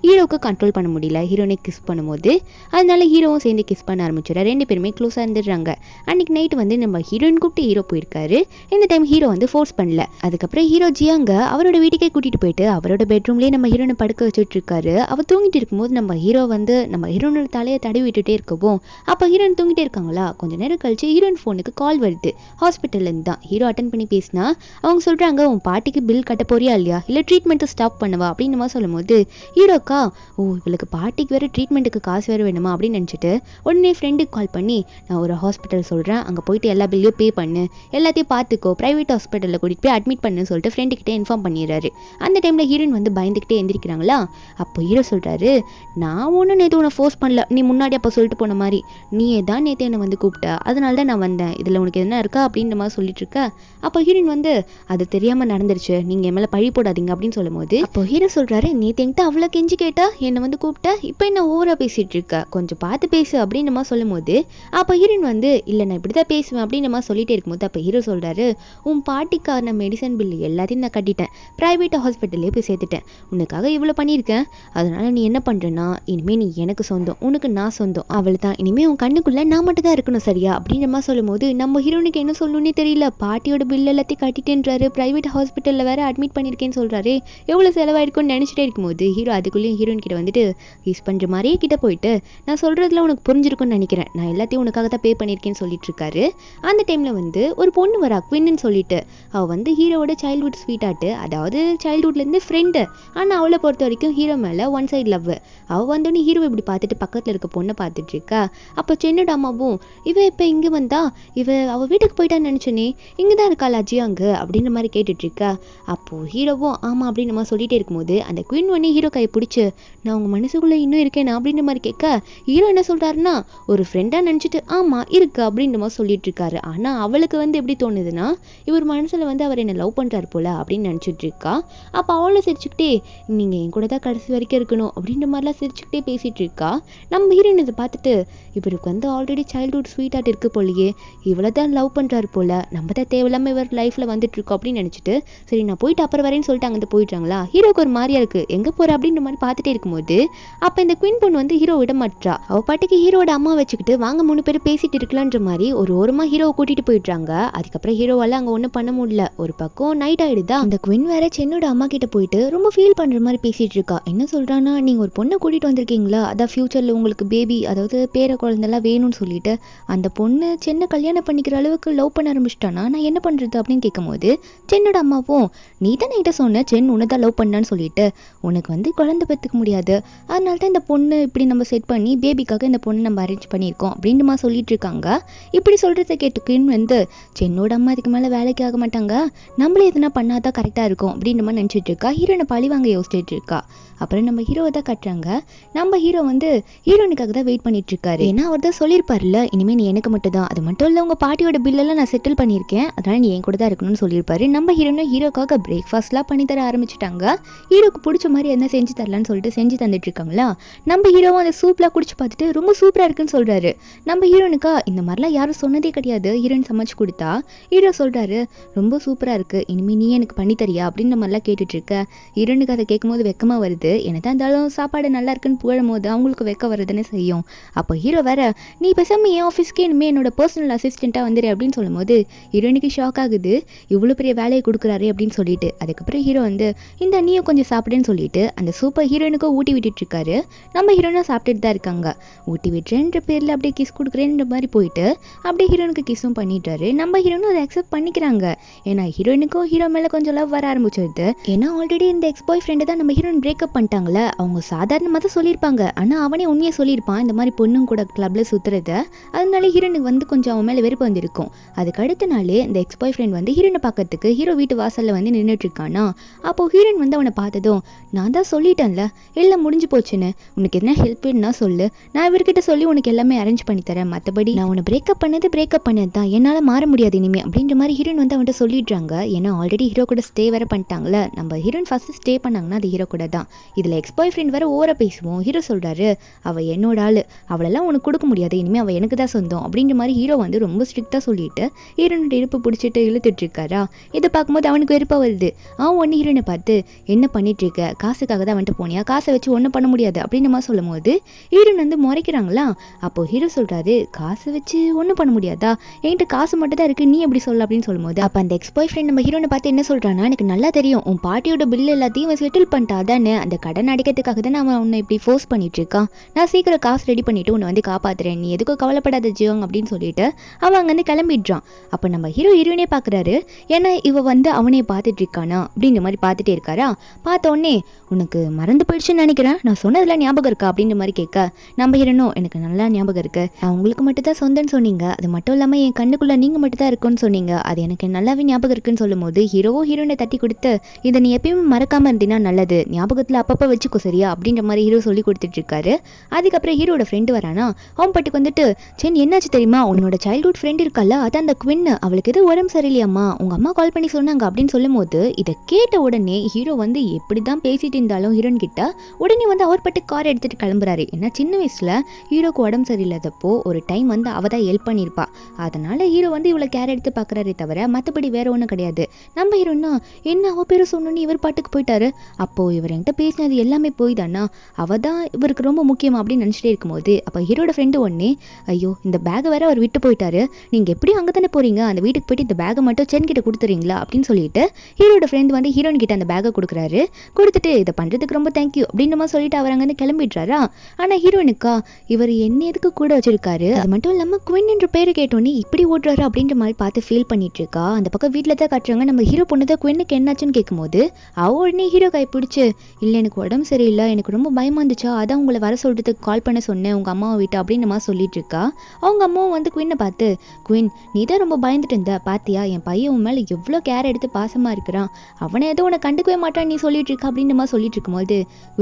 ஹீரோக்கு கண்ட்ரோல் பண்ண முடியல ஹீரோனை கிஸ் பண்ணும்போது. அதனால ஹீரோவும் சேர்ந்து கிஸ் பண்ண ஆரம்பிச்சுறாரு. ரெண்டு பேருமே க்ளோஸாக இருந்துடுறாங்க. அன்னைக்கு நைட்டு வந்து நம்ம ஹீரோயின் கூப்பிட்டு ஹீரோ போயிருக்காரு. இந்த டைம் ஹீரோ வந்து ஃபோர்ஸ் பண்ணல. அதுக்கப்புறம் ஹீரோ ஜியாங்க அவரோட வீட்டுக்கே கூட்டிகிட்டு போயிட்டு அவரோட பெட்ரூம்லேயே நம்ம ஹீரோனை படுக்க வச்சுட்டு இருக்காரு. அவள் தூங்கிட்டு இருக்கும்போது நம்ம ஹீரோ வந்து நம்ம ஹீரோனோட தலையை தடவி விட்டுட்டே இருக்கவும் அப்போ ஹீரோயின் தூங்கிட்டே இருக்காங்களா. கொஞ்ச நேரம் கழிச்சு ஹீரோயின் ஃபோனுக்கு கால் வருது ஹாஸ்பிட்டல்லேருந்து தான். ஹீரோ அட்டன் பண்ணி பேசினா அவங்க சொல்கிறாங்க உன் பாட்டிக்கு பில் கட்ட போறியா இல்லையா, இல்லை ட்ரீட்மெண்ட்டை ஸ்டாப் பண்ணவா அப்படின்னு மாதிரி சொல்லும்போது ஹீரோக்கா ஓ இவளுக்கு பாட்டிக்கு வேறு ட்ரீட்மெண்ட்டுக்கு காசு வேறு வேணுமா அப்படின்னு நினச்சிட்டு உடனே ஃப்ரெண்டுக்கு கால் பண்ணி நான் ஒரு ஹாஸ்பிட்டல் சொல்கிறேன், அங்கே போயிட்டு எல்லா பில்லையும் பே பண்ணு, எல்லாத்தையும் பார்த்துக்கோ, ப்ரைவேட் ஹாஸ்பிட்டலில் கூட்டிகிட்டு போய் அட்மிட் பண்ணுன்னு சொல்லிட்டு ஃப்ரெண்டுக்கிட்டே இன்ஃபார்ம் பண்ணிடுறாரு. அந்த டைமில் ஹீரோயின் வந்து பயந்துக்கிட்டே எந்திரிக்கிறாங்களா. அப்போ ஹீரோ சொல்கிறாரு நான் ஒன்றும் நேற்று உன்னை ஃபோர்ஸ் பண்ணல, நீ முன்னாடி அப்போ சொல்லிட்டு போன மாதிரி நீயே தான் நேற்று என்னை வந்து கூப்பிட்ட, அதனால தான் நான் வந்தேன், இதில் உனக்கு என்ன இருக்கா அப்படின்ற மாதிரி சொல்லிட்டு இருக்க. அப்போ ஹீரோயின் வந்து அது தெரியாமல் நடந்துருச்சு, நீங்கள் என் மேலே பழி போடாதீங்க அப்படின்னு சொல்லும்போது அப்போ ஹீரோ சொல்கிறாரு நேற்று என்கிட்ட அவ்வளோ கெஞ்சி கேட்டா என்னை வந்து கூப்பிட்ட, இப்போ என்ன ஓவராக பேசிகிட்டு இருக்க, கொஞ்சம் பார்த்து பேசு அப்படின்ற மாதிரி சொல்லும்போது அப்போ ஹீரோயின் வந்து இல்லை நான் இப்படி தான் பேசுவேன் அப்படின்ற மாதிரி சொல்லிட்டே இருக்கும்போது அப்போ ஹீரோ சொல்கிறாரு உன் பாட்டிக்கான மெடிசன் பில்லு எல்லாத்தையும் நான் கட்டிட்டேன், ப்ரைவேட் ஹாஸ்பிட்டல்லே போய் சேர்த்துட்டேன், உனக்காக இவ்வளோ பண்ணியிருக்கேன், அதனால் நீ என்ன பண்ணுறேன்னா இனிமேல் நீ எனக்கு சொந்தம், உனக்கு நான் சொந்தம், அவள் தான் இனிமேல் உன் கண்ணுக்குள்ளே நான் மட்டும் தான் இருக்கணும் சரியா அப்படின்ற மாதிரி சொல்லும்போது நம்ம ஹீரோனுக்கு என்ன சொல்லணுன்னே தெரியல. பாட்டியோட பில் எல்லாத்தையும் கட்டிட்டேன்றாரு, ப்ரைவேட் ஹாஸ்பிட்டலில் வேறு அட்மிட் பண்ணியிருக்கேன்னு சொல்கிறாரு, எவ்வளோ செலவாயிருக்கும்னு நினச்சிட்டே இருக்கும்போது ஹீரோ அதுக்குள்ளேயும் ஹீரோயின் கிட்ட வந்துட்டு யூஸ் பண்ணுற மாதிரியே கிட்ட போயிட்டு நான் சொல்கிறதுல உனக்கு புரிஞ்சிருக்கும்னு நினைக்கிறேன், நான் எல்லாத்தையும் உனக்காக தான் பே பண்ணியிருக்கேன்னு சொல்லிட்டு இருக்காரு. அந்த டைமில் வந்து ஒரு பொண்ணு வரா குவின்னு சொல்லிட்டு, அவள் வந்து ஹீரோவோட சைல்ட்ஹுட் ஸ்வீட்டாட்டு, அதாவது சைல்ட்ஹுட்லேருந்து ஃப்ரெண்டு, ஆனால் அவளை பொறுத்த வரைக்கும் ஹீரோ மேலே ஒன் சைட் லவ். அவள் வந்தோடனே ஹீரோ இப்படி பார்த்துட்டு பக்கத்தில் இருக்க பொண்ணை பார்த்துட்டு இருக்கா. அப்போ சென்னோட அம்மாவும் இவ இப்போ இங்கே வந்தா, அவள் வீட்டுக்கு போயிட்டான்னு நினச்சோன்னே இங்கே தான் இருக்காள் அஜியாங்க அப்படின்ற மாதிரி கேட்டுட்ருக்கா. அப்போது ஹீரோவும் ஆமாம் அப்படின்னு நம்ம சொல்லிகிட்டே இருக்கும்போது அந்த குயின் ஒன்னே ஹீரோ கையை பிடிச்சி நான் உங்கள் மனசுக்குள்ளே இன்னும் இருக்கேன் அப்படின்ற மாதிரி கேட்க ஹீரோ என்ன சொல்கிறாருன்னா ஒரு ஃப்ரெண்டாக நினச்சிட்டு ஆமாம் இருக்கு அப்படின்ற மாதிரி சொல்லிட்டு இருக்காரு. ஆனால் அவளுக்கு வந்து எப்படி தோணுதுன்னா இவர் மனசில் வந்து அவர் என்னை லவ் பண்ணுறாரு போல அப்படின்னு நினச்சிட்டு இருக்கா. அப்போ அவளை சிரிச்சுக்கிட்டே நீங்கள் என் கூட தான் கடைசி வரைக்கும் இருக்கணும் அப்படின்ற மாதிரிலாம் சிரிச்சுக்கிட்டே பேசிகிட்டு இருக்கா. நம்ம ஹீரோயின் இதை பார்த்துட்டு இவருக்கு வந்து ஆல்ரெடி சைல்ட்ஹுட் ஸ்வீட்டாக இருக்குது போலையே, இவளை தான் லவ் பண்ணுறாரு போல், நம்ம தான் தேவையில்லாமல் இவர் லைஃப்பில் வந்துட்டுருக்கோம் அப்படின்னு நினச்சிட்டு சரி நான் போயிட்டு அப்புறம் வரேன்னு சொல்லிட்டு அங்கே போயிட்டாங்களா. ஹீரோக்கு ஒரு மாதிரியா இருக்குது, எங்கே போகிற அப்படின்ற மாதிரி பார்த்துட்டே இருக்கும்போது அப்போ இந்த குயின் பொண்ணு வந்து ஹீரோ விட மாட்டா. அவள் பாட்டுக்கு ஹீரோட அம்மா வச்சுக்கிட்டு வாங்க 3 பேர் பேசிகிட்டு இருக்கலான்ற மாதிரி ஒரு ஓரமாக ஹீரோவை கூட்டிகிட்டு போயிடுறாங்க. அதுக்கப்புறம் ஹீரோவால் அங்கே ஒன்றும் பண்ண முடியல. ஒரு பக்கம் நைட் ஆகிடுதா. அந்த குயின் வேற சென்னோட அம்மா கிட்ட போயிட்டு ரொம்ப ஃபீல் பண்ணுற மாதிரி பேசிகிட்டு இருக்கா. என்ன சொல்கிறான்னா நீங்கள் ஒரு பொண்ணை கூட்டிகிட்டு வந்திருக்கீங்களா, அதான் ஃப்யூச்சரில் உங்களுக்கு பேபி அதாவது பேர குழந்தைலாம் வேணும்னு சொல்லிட்டு அந்த பொண்ணு சென்னை கல்யாணம் பண்ணிக்கிற அளவுக்கு லவ் பண்ண ஆரம்பிச்சிட்டானா நான் என்ன பண்ணுறது அப்படின்னு கேட்கும்போது சென்னோட அம்மாவும் நீ தான் என்கிட்ட சொன்ன சென் உன்னை தான் லவ் பண்ணான்னு சொல்லிட்டு உனக்கு வந்து குழந்தை பெற்றுக்க முடியாது, அதனால தான் இந்த பொண்ணு இப்படி நம்ம செட் பண்ணி பேபிக்காக இந்த பொண்ணு நம்ம அரேஞ்ச் பண்ணியிருக்கோம் அப்படின்ட்டுமா சொல்லிட்டு இருக்காங்க. இப்படி சொல்கிறத கேட்டுக்குன்னு வந்து சென்னோட அம்மா இதுக்கு மேலே வேலைக்கு ஆக மாட்டாங்க, நம்மளே எதுனா பண்ணாதான் கரெக்டாக இருக்கும் அப்படின்ற மாதிரி நினச்சிட்டு இருக்கா. ஹீரோனை பழி வாங்க யோசிச்சுட்டு இருக்கா. அப்புறம் நம்ம ஹீரோவை தான் கட்டுறாங்க. நம்ம ஹீரோ வந்து ஹீரோனுக்காக தான் வெயிட் பண்ணிட்டு இருக்காரு. ஏன்னா அவர் தான் சொல்லியிருப்பார்ல இனிமேல் நீ எனக்கு மட்டும் தான், அது மட்டும் இல்லை உங்கள் பாட்டியோட பில்லெல்லாம் நான் செட்டில் பண்ணியிருக்கேன், அதனால் நீ என் கூட தான் இருக்கணும்னு சொல்லியிருப்பாரு. நம்ம ஹீரோக்காக பிரேக்ஃபாஸ்ட்லாம் பண்ணி தர ஆரம்பிச்சிட்டாங்க. ஹீரோக்கு பிடிச்ச மாதிரி என்ன செஞ்சு தரலான்னு சொல்லிட்டு செஞ்சு தந்துட்டு இருக்காங்களா. நம்ம ஹீரோவும் அந்த சூப்லாம் குடிச்சு பார்த்துட்டு ரொம்ப சூப்பராக இருக்குன்னு சொல்கிறாரு. நம்ம ஹீரோனுக்கா இந்த மாதிரிலாம் யாரும் சொன்னதே கிடையாது, ஹீரோயின் சமைச்சு கொடுத்தா ஹீரோ சொல்கிறாரு, ரொம்ப சூப்பராக இருக்குது, இனிமேல் நீ எனக்கு பண்ணித்தரியா அப்படின்ற மாதிரிலாம் கேட்டுட்ருக்க. ஹீரோனுக்கு அதை கேட்கும்போது வெக்கமாக வருது. என்னதான் இருந்தாலும் சாப்பாடு நல்லா இருக்குன்னு புகழும் போது அவங்களுக்கு வெக்க வருதுன்னு செய்யும். அப்போ ஹீரோ வேற, நீ பேசாமல் என் ஆஃபீஸ்க்கே இனிமேல் என்னோட பர்சனல் அசிஸ்டண்ட்டாக வந்துடு அப்படின்னு சொல்லும்போது ஹீரோனுக்கு ஷாக் ஆகுது. இவ்வளோ பெரிய வேலையை கொடுக்குறாரு அப்படின்னு சொல்லிட்டு. அதுக்கப்புறம் ஹீரோ வந்து இந்த நீயும் கொஞ்சம் சாப்பிடுன்னு சொல்லிட்டு அந்த சூப்பர் ஹீரோனுக்கும் ஊட்டி விட்டுட்டு இருக்காரு. நம்ம ஹீரோனும் சாப்பிட்டுட்டு தான் இருக்காங்க. ஊட்டி விட்டுறேன்ற பேரில் அப்படியே கிஸ் கொடுக்குறேன்ற மாதிரி போயிட்டு அப்படியே ஹீரோனுக்கு கிஸும் பண்ணிட்டாரு. நம்ம ஹீரோனும் அதை அக்செப்ட் பண்ணிக்கிறாங்க. ஏன்னா ஹீரோனுக்கும் ஹீரோ மேலே கொஞ்சம் லவ் வர ஆரம்பிச்சிருது. ஏன்னா ஆல்ரெடி இந்த எக்ஸ் பாய் ஃப்ரெண்டு தான் நம்ம ஹீரோயின் பிரேக்கப் பண்ணிட்டாங்களே. அவங்க சாதாரணமாக தான் சொல்லியிருப்பாங்க, ஆனால் அவனே உண்மையை சொல்லியிருப்பான் இந்த மாதிரி பொண்ணும் கூட கிளப்பில் சுற்றுறத. அதனால ஹீரோனுக்கு வந்து கொஞ்சம் அவன் மேலே வெறுப்பு வந்திருக்கும். அதுக்கு அடுத்த நாளே இந்த எக்ஸ் பாய் ஃப்ரெண்ட் வந்து ஹீரோனை பார்க்கறதுக்கு ஹீரோ வீட்டு வாசலில் வந்து நின்றுட்டு இருக்கானா. அப்போது ஹீரோயின் வந்து அவனை பார்த்ததும், நான் தான் சொல்லிட்டேன்ல எல்லாம் முடிஞ்சு போச்சுன்னு, உனக்கு என்ன ஹெல்ப் வேணும்னா சொல்லு, நான் இவர்கிட்ட சொல்லி உனக்கு எல்லாமே அரேஞ்ச் பண்ணி தரேன், மற்றபடி நான் உன்னை பிரேக்கப் பண்ணது தான், என்னால் மாற முடியாது இனிமே அப்படின்ற மாதிரி ஹீரோயின் வந்து அவன்கிட்ட சொல்லிடுறாங்க. ஏன்னா ஆல்ரெடி ஹீரோ கூட ஸ்டே வேற பண்ணிட்டாங்களே. நம்ம ஹீரோயின் ஃபர்ஸ்ட் ஸ்டே பண்ணாங்கன்னா அது ஹீரோ கூட தான். இதில் எக்ஸ் பாய் ஃப்ரெண்ட் வேற ஓவரா பேசுவோம். ஹீரோ சொல்கிறாரு, அவள் என்னோட ஆள், அவளெல்லாம் உனக்கு கொடுக்க முடியாது, இனிமேல் அவள் எனக்கு தான் சொந்தம் அப்படின்ற மாதிரி ஹீரோ வந்து ரொம்ப ஸ்ட்ரிக்டாக சொல்லிட்டு ஹீரோனோட இடுப்பு பிடிச்சிட்டு இழுத்துட்டு இருக்காரா. இதை பார்க்கும்போது அவனுக்கு வெறுப்பாக வருது. ஒன்று ஹீரோனை பார்த்து, என்ன பண்ணிட்டு இருக்க, காசுக்காக தான் வந்துட்டு போனியா, காசை வச்சு ஒன்றும் பண்ண முடியாது அப்படின்னு மாதிரி சொல்லும் போது ஹீரோன் வந்து முறைக்கிறாங்களா. அப்போ ஹீரோ சொல்றாரு, காசை வச்சு ஒன்றும் பண்ண முடியாதா, என்கிட்ட காசு மட்டும் தான் இருக்கு, நீ எப்படி சொல்ல அப்படின்னு சொல்லும்போது அப்போ அந்த எக்ஸ் பாய் ஃப்ரெண்ட் நம்ம ஹீரோனை பார்த்து என்ன சொல்றான்னா, எனக்கு நல்லா தெரியும் உன் பாட்டியோட பில் எல்லாத்தையும் செட்டில் பண்ணிட்டா தானே, அந்த கடன் அடைக்கிறதுக்காக தான் அவன் உன்னை இப்படி ஃபோர்ஸ் பண்ணிட்டு இருக்கான், நான் சீக்கிரம் காசு ரெடி பண்ணிட்டு உன்னை வந்து காப்பாத்துறேன், நீ எதுக்கும் கவலைப்படாத ஜியோங் அப்படின்னு சொல்லிட்டு அவன் அங்கேருந்து கிளம்பிடுறான். அப்போ நம்ம ஹீரோனே பார்க்குறாரு. ஏன்னா இவ வந்து அவனே பார்த்துட்டு இருக்கானா அப்படின்ற மாதிரி பார்த்துட்டே இருக்காரா. பார்த்த உடனே, உனக்கு மறந்து போயிடுச்சுன்னு நினைக்கிறேன், நான் சொன்னதெல்லாம் ஞாபகம் இருக்கா அப்படின்ற மாதிரி கேட்க, நம்ம ஹீரோனும் எனக்கு நல்லா ஞாபகம் இருக்கு, நான் உங்களுக்கு மட்டும் தான் சொந்தன்னு சொன்னீங்க, அது மட்டும் இல்லாமல் என் கண்ணுக்குள்ள நீங்கள் மட்டும் தான் இருக்குன்னு சொன்னீங்க, அது எனக்கு நல்லாவே ஞாபகம் இருக்குன்னு சொல்லும் போது ஹீரோனை தட்டி கொடுத்து, இதை நீ எப்பயுமே மறக்காம இருந்தீங்கன்னா நல்லது, ஞாபகத்தில் அப்பப்போ வச்சுக்கோ சரியா அப்படின்ற மாதிரி ஹீரோ சொல்லி கொடுத்துட்டு இருக்காரு. அதுக்கப்புறம் ஹீரோட ஃப்ரெண்டு வரானா. அவன் பட்டுக்கு வந்துட்டு, சரி என்னாச்சு தெரியுமா, உன்னோட சைல்ட்ஹுட் ஃப்ரெண்ட் இருக்கல்ல, அதான் அந்த குவின், அவளுக்கு எது உடம்பு சரியில்லையாம்மா, உங்க அம்மா கால் பண்ணி சொன்னாங்க அப்படின்னு சொல்லும் போது இதை கேட்ட உடனே ஹீரோ வந்து எப்படி தான் பேசிட்டு இருந்தாலும் ஹீரோன் கிட்ட உடனே வந்து அவர் பட்டு கார் எடுத்துட்டு கிளம்புறாரு. ஏன்னா சின்ன வயசுல ஹீரோக்கு உடம்பு சரியில்லாதப்போ ஒரு டைம் வந்து அவ தான் ஹெல்ப் பண்ணியிருப்பா. அதனால ஹீரோ வந்து இவ்வளோ கேர் எடுத்து பார்க்குறாரே தவிர மற்றபடி வேற ஒன்றும் கிடையாது. நம்ம ஹீரோன்னா என்ன அவ பேரை சொன்னோன்னு இவர் பாட்டுக்கு போயிட்டாரு. அப்போ இவர் என்கிட்ட பேசினது எல்லாமே போய் தானா, அவ தான் இவருக்கு ரொம்ப முக்கியமா அப்படின்னு நினச்சிட்டே இருக்கும்போது அப்போ ஹீரோட ஃப்ரெண்டு ஒன்னே, ஐயோ இந்த பேகை வேற அவர் விட்டு போயிட்டாரு, நீங்கள் எப்படி அங்கே தானே போறீங்க, அந்த வீட்டுக்கு போயிட்டு இந்த பேகை மட்டும் சென் கிட்ட கொடுத்துறீங்களா அப்படின்னு சொல்லிட்டு ஹீரோட ஃப்ரெண்ட் வந்து ஹீரோயின் கிட்ட அந்த பேக்கை கொடுக்குறாரு. கொடுத்துட்டு இதை பண்ணுறதுக்கு ரொம்ப தேங்க்யூ அப்படின்னு மாதிரி சொல்லிட்டு அவர் அங்கேருந்து கிளம்பிடுறாரா. ஆனால் ஹீரோயினுக்கா இவர் என்ன எதுக்கு கூட வச்சிருக்காரு, அது மட்டும் இல்லாமல் குவின் என்ற பேரை கேட்டோன்னே இப்படி ஓடுறாரு அப்படின்ற மாதிரி பார்த்து ஃபீல் பண்ணிட்டு இருக்கா. அந்த பக்கம் வீட்டில் தான் காட்டுறாங்க. நம்ம ஹீரோ பொண்ணு தான் குவினுக்கு என்னாச்சுன்னு கேட்கும்போது அவ உடனே ஹீரோ கை பிடிச்சி, இல்லை எனக்கு உடம்பு சரியில்லை, எனக்கு ரொம்ப பயமா இருந்துச்சா, அதான் உங்களை வர சொல்றதுக்கு கால் பண்ண சொன்னேன் உங்கள் அம்மாவை விட்டு அப்படின்னு மாதிரி சொல்லிட்டு இருக்கா. அவங்க அம்மாவும் வந்து குவினை பார்த்து, குவின் நீ தான் ரொம்ப பயந்துட்டு இருந்த பாத்தியா, என் பையன் உன் மேலே எவ்வளோ கேர் எடுத்து பாசமாக இருக்கிறான், அவனை ஏதோ உன்னை கண்டுக்கவே மாட்டான் நீ சொல்லிட்டு இருக்கா அப்படின்னு மாதிரி சொல்லிட்டு இருக்கும்போது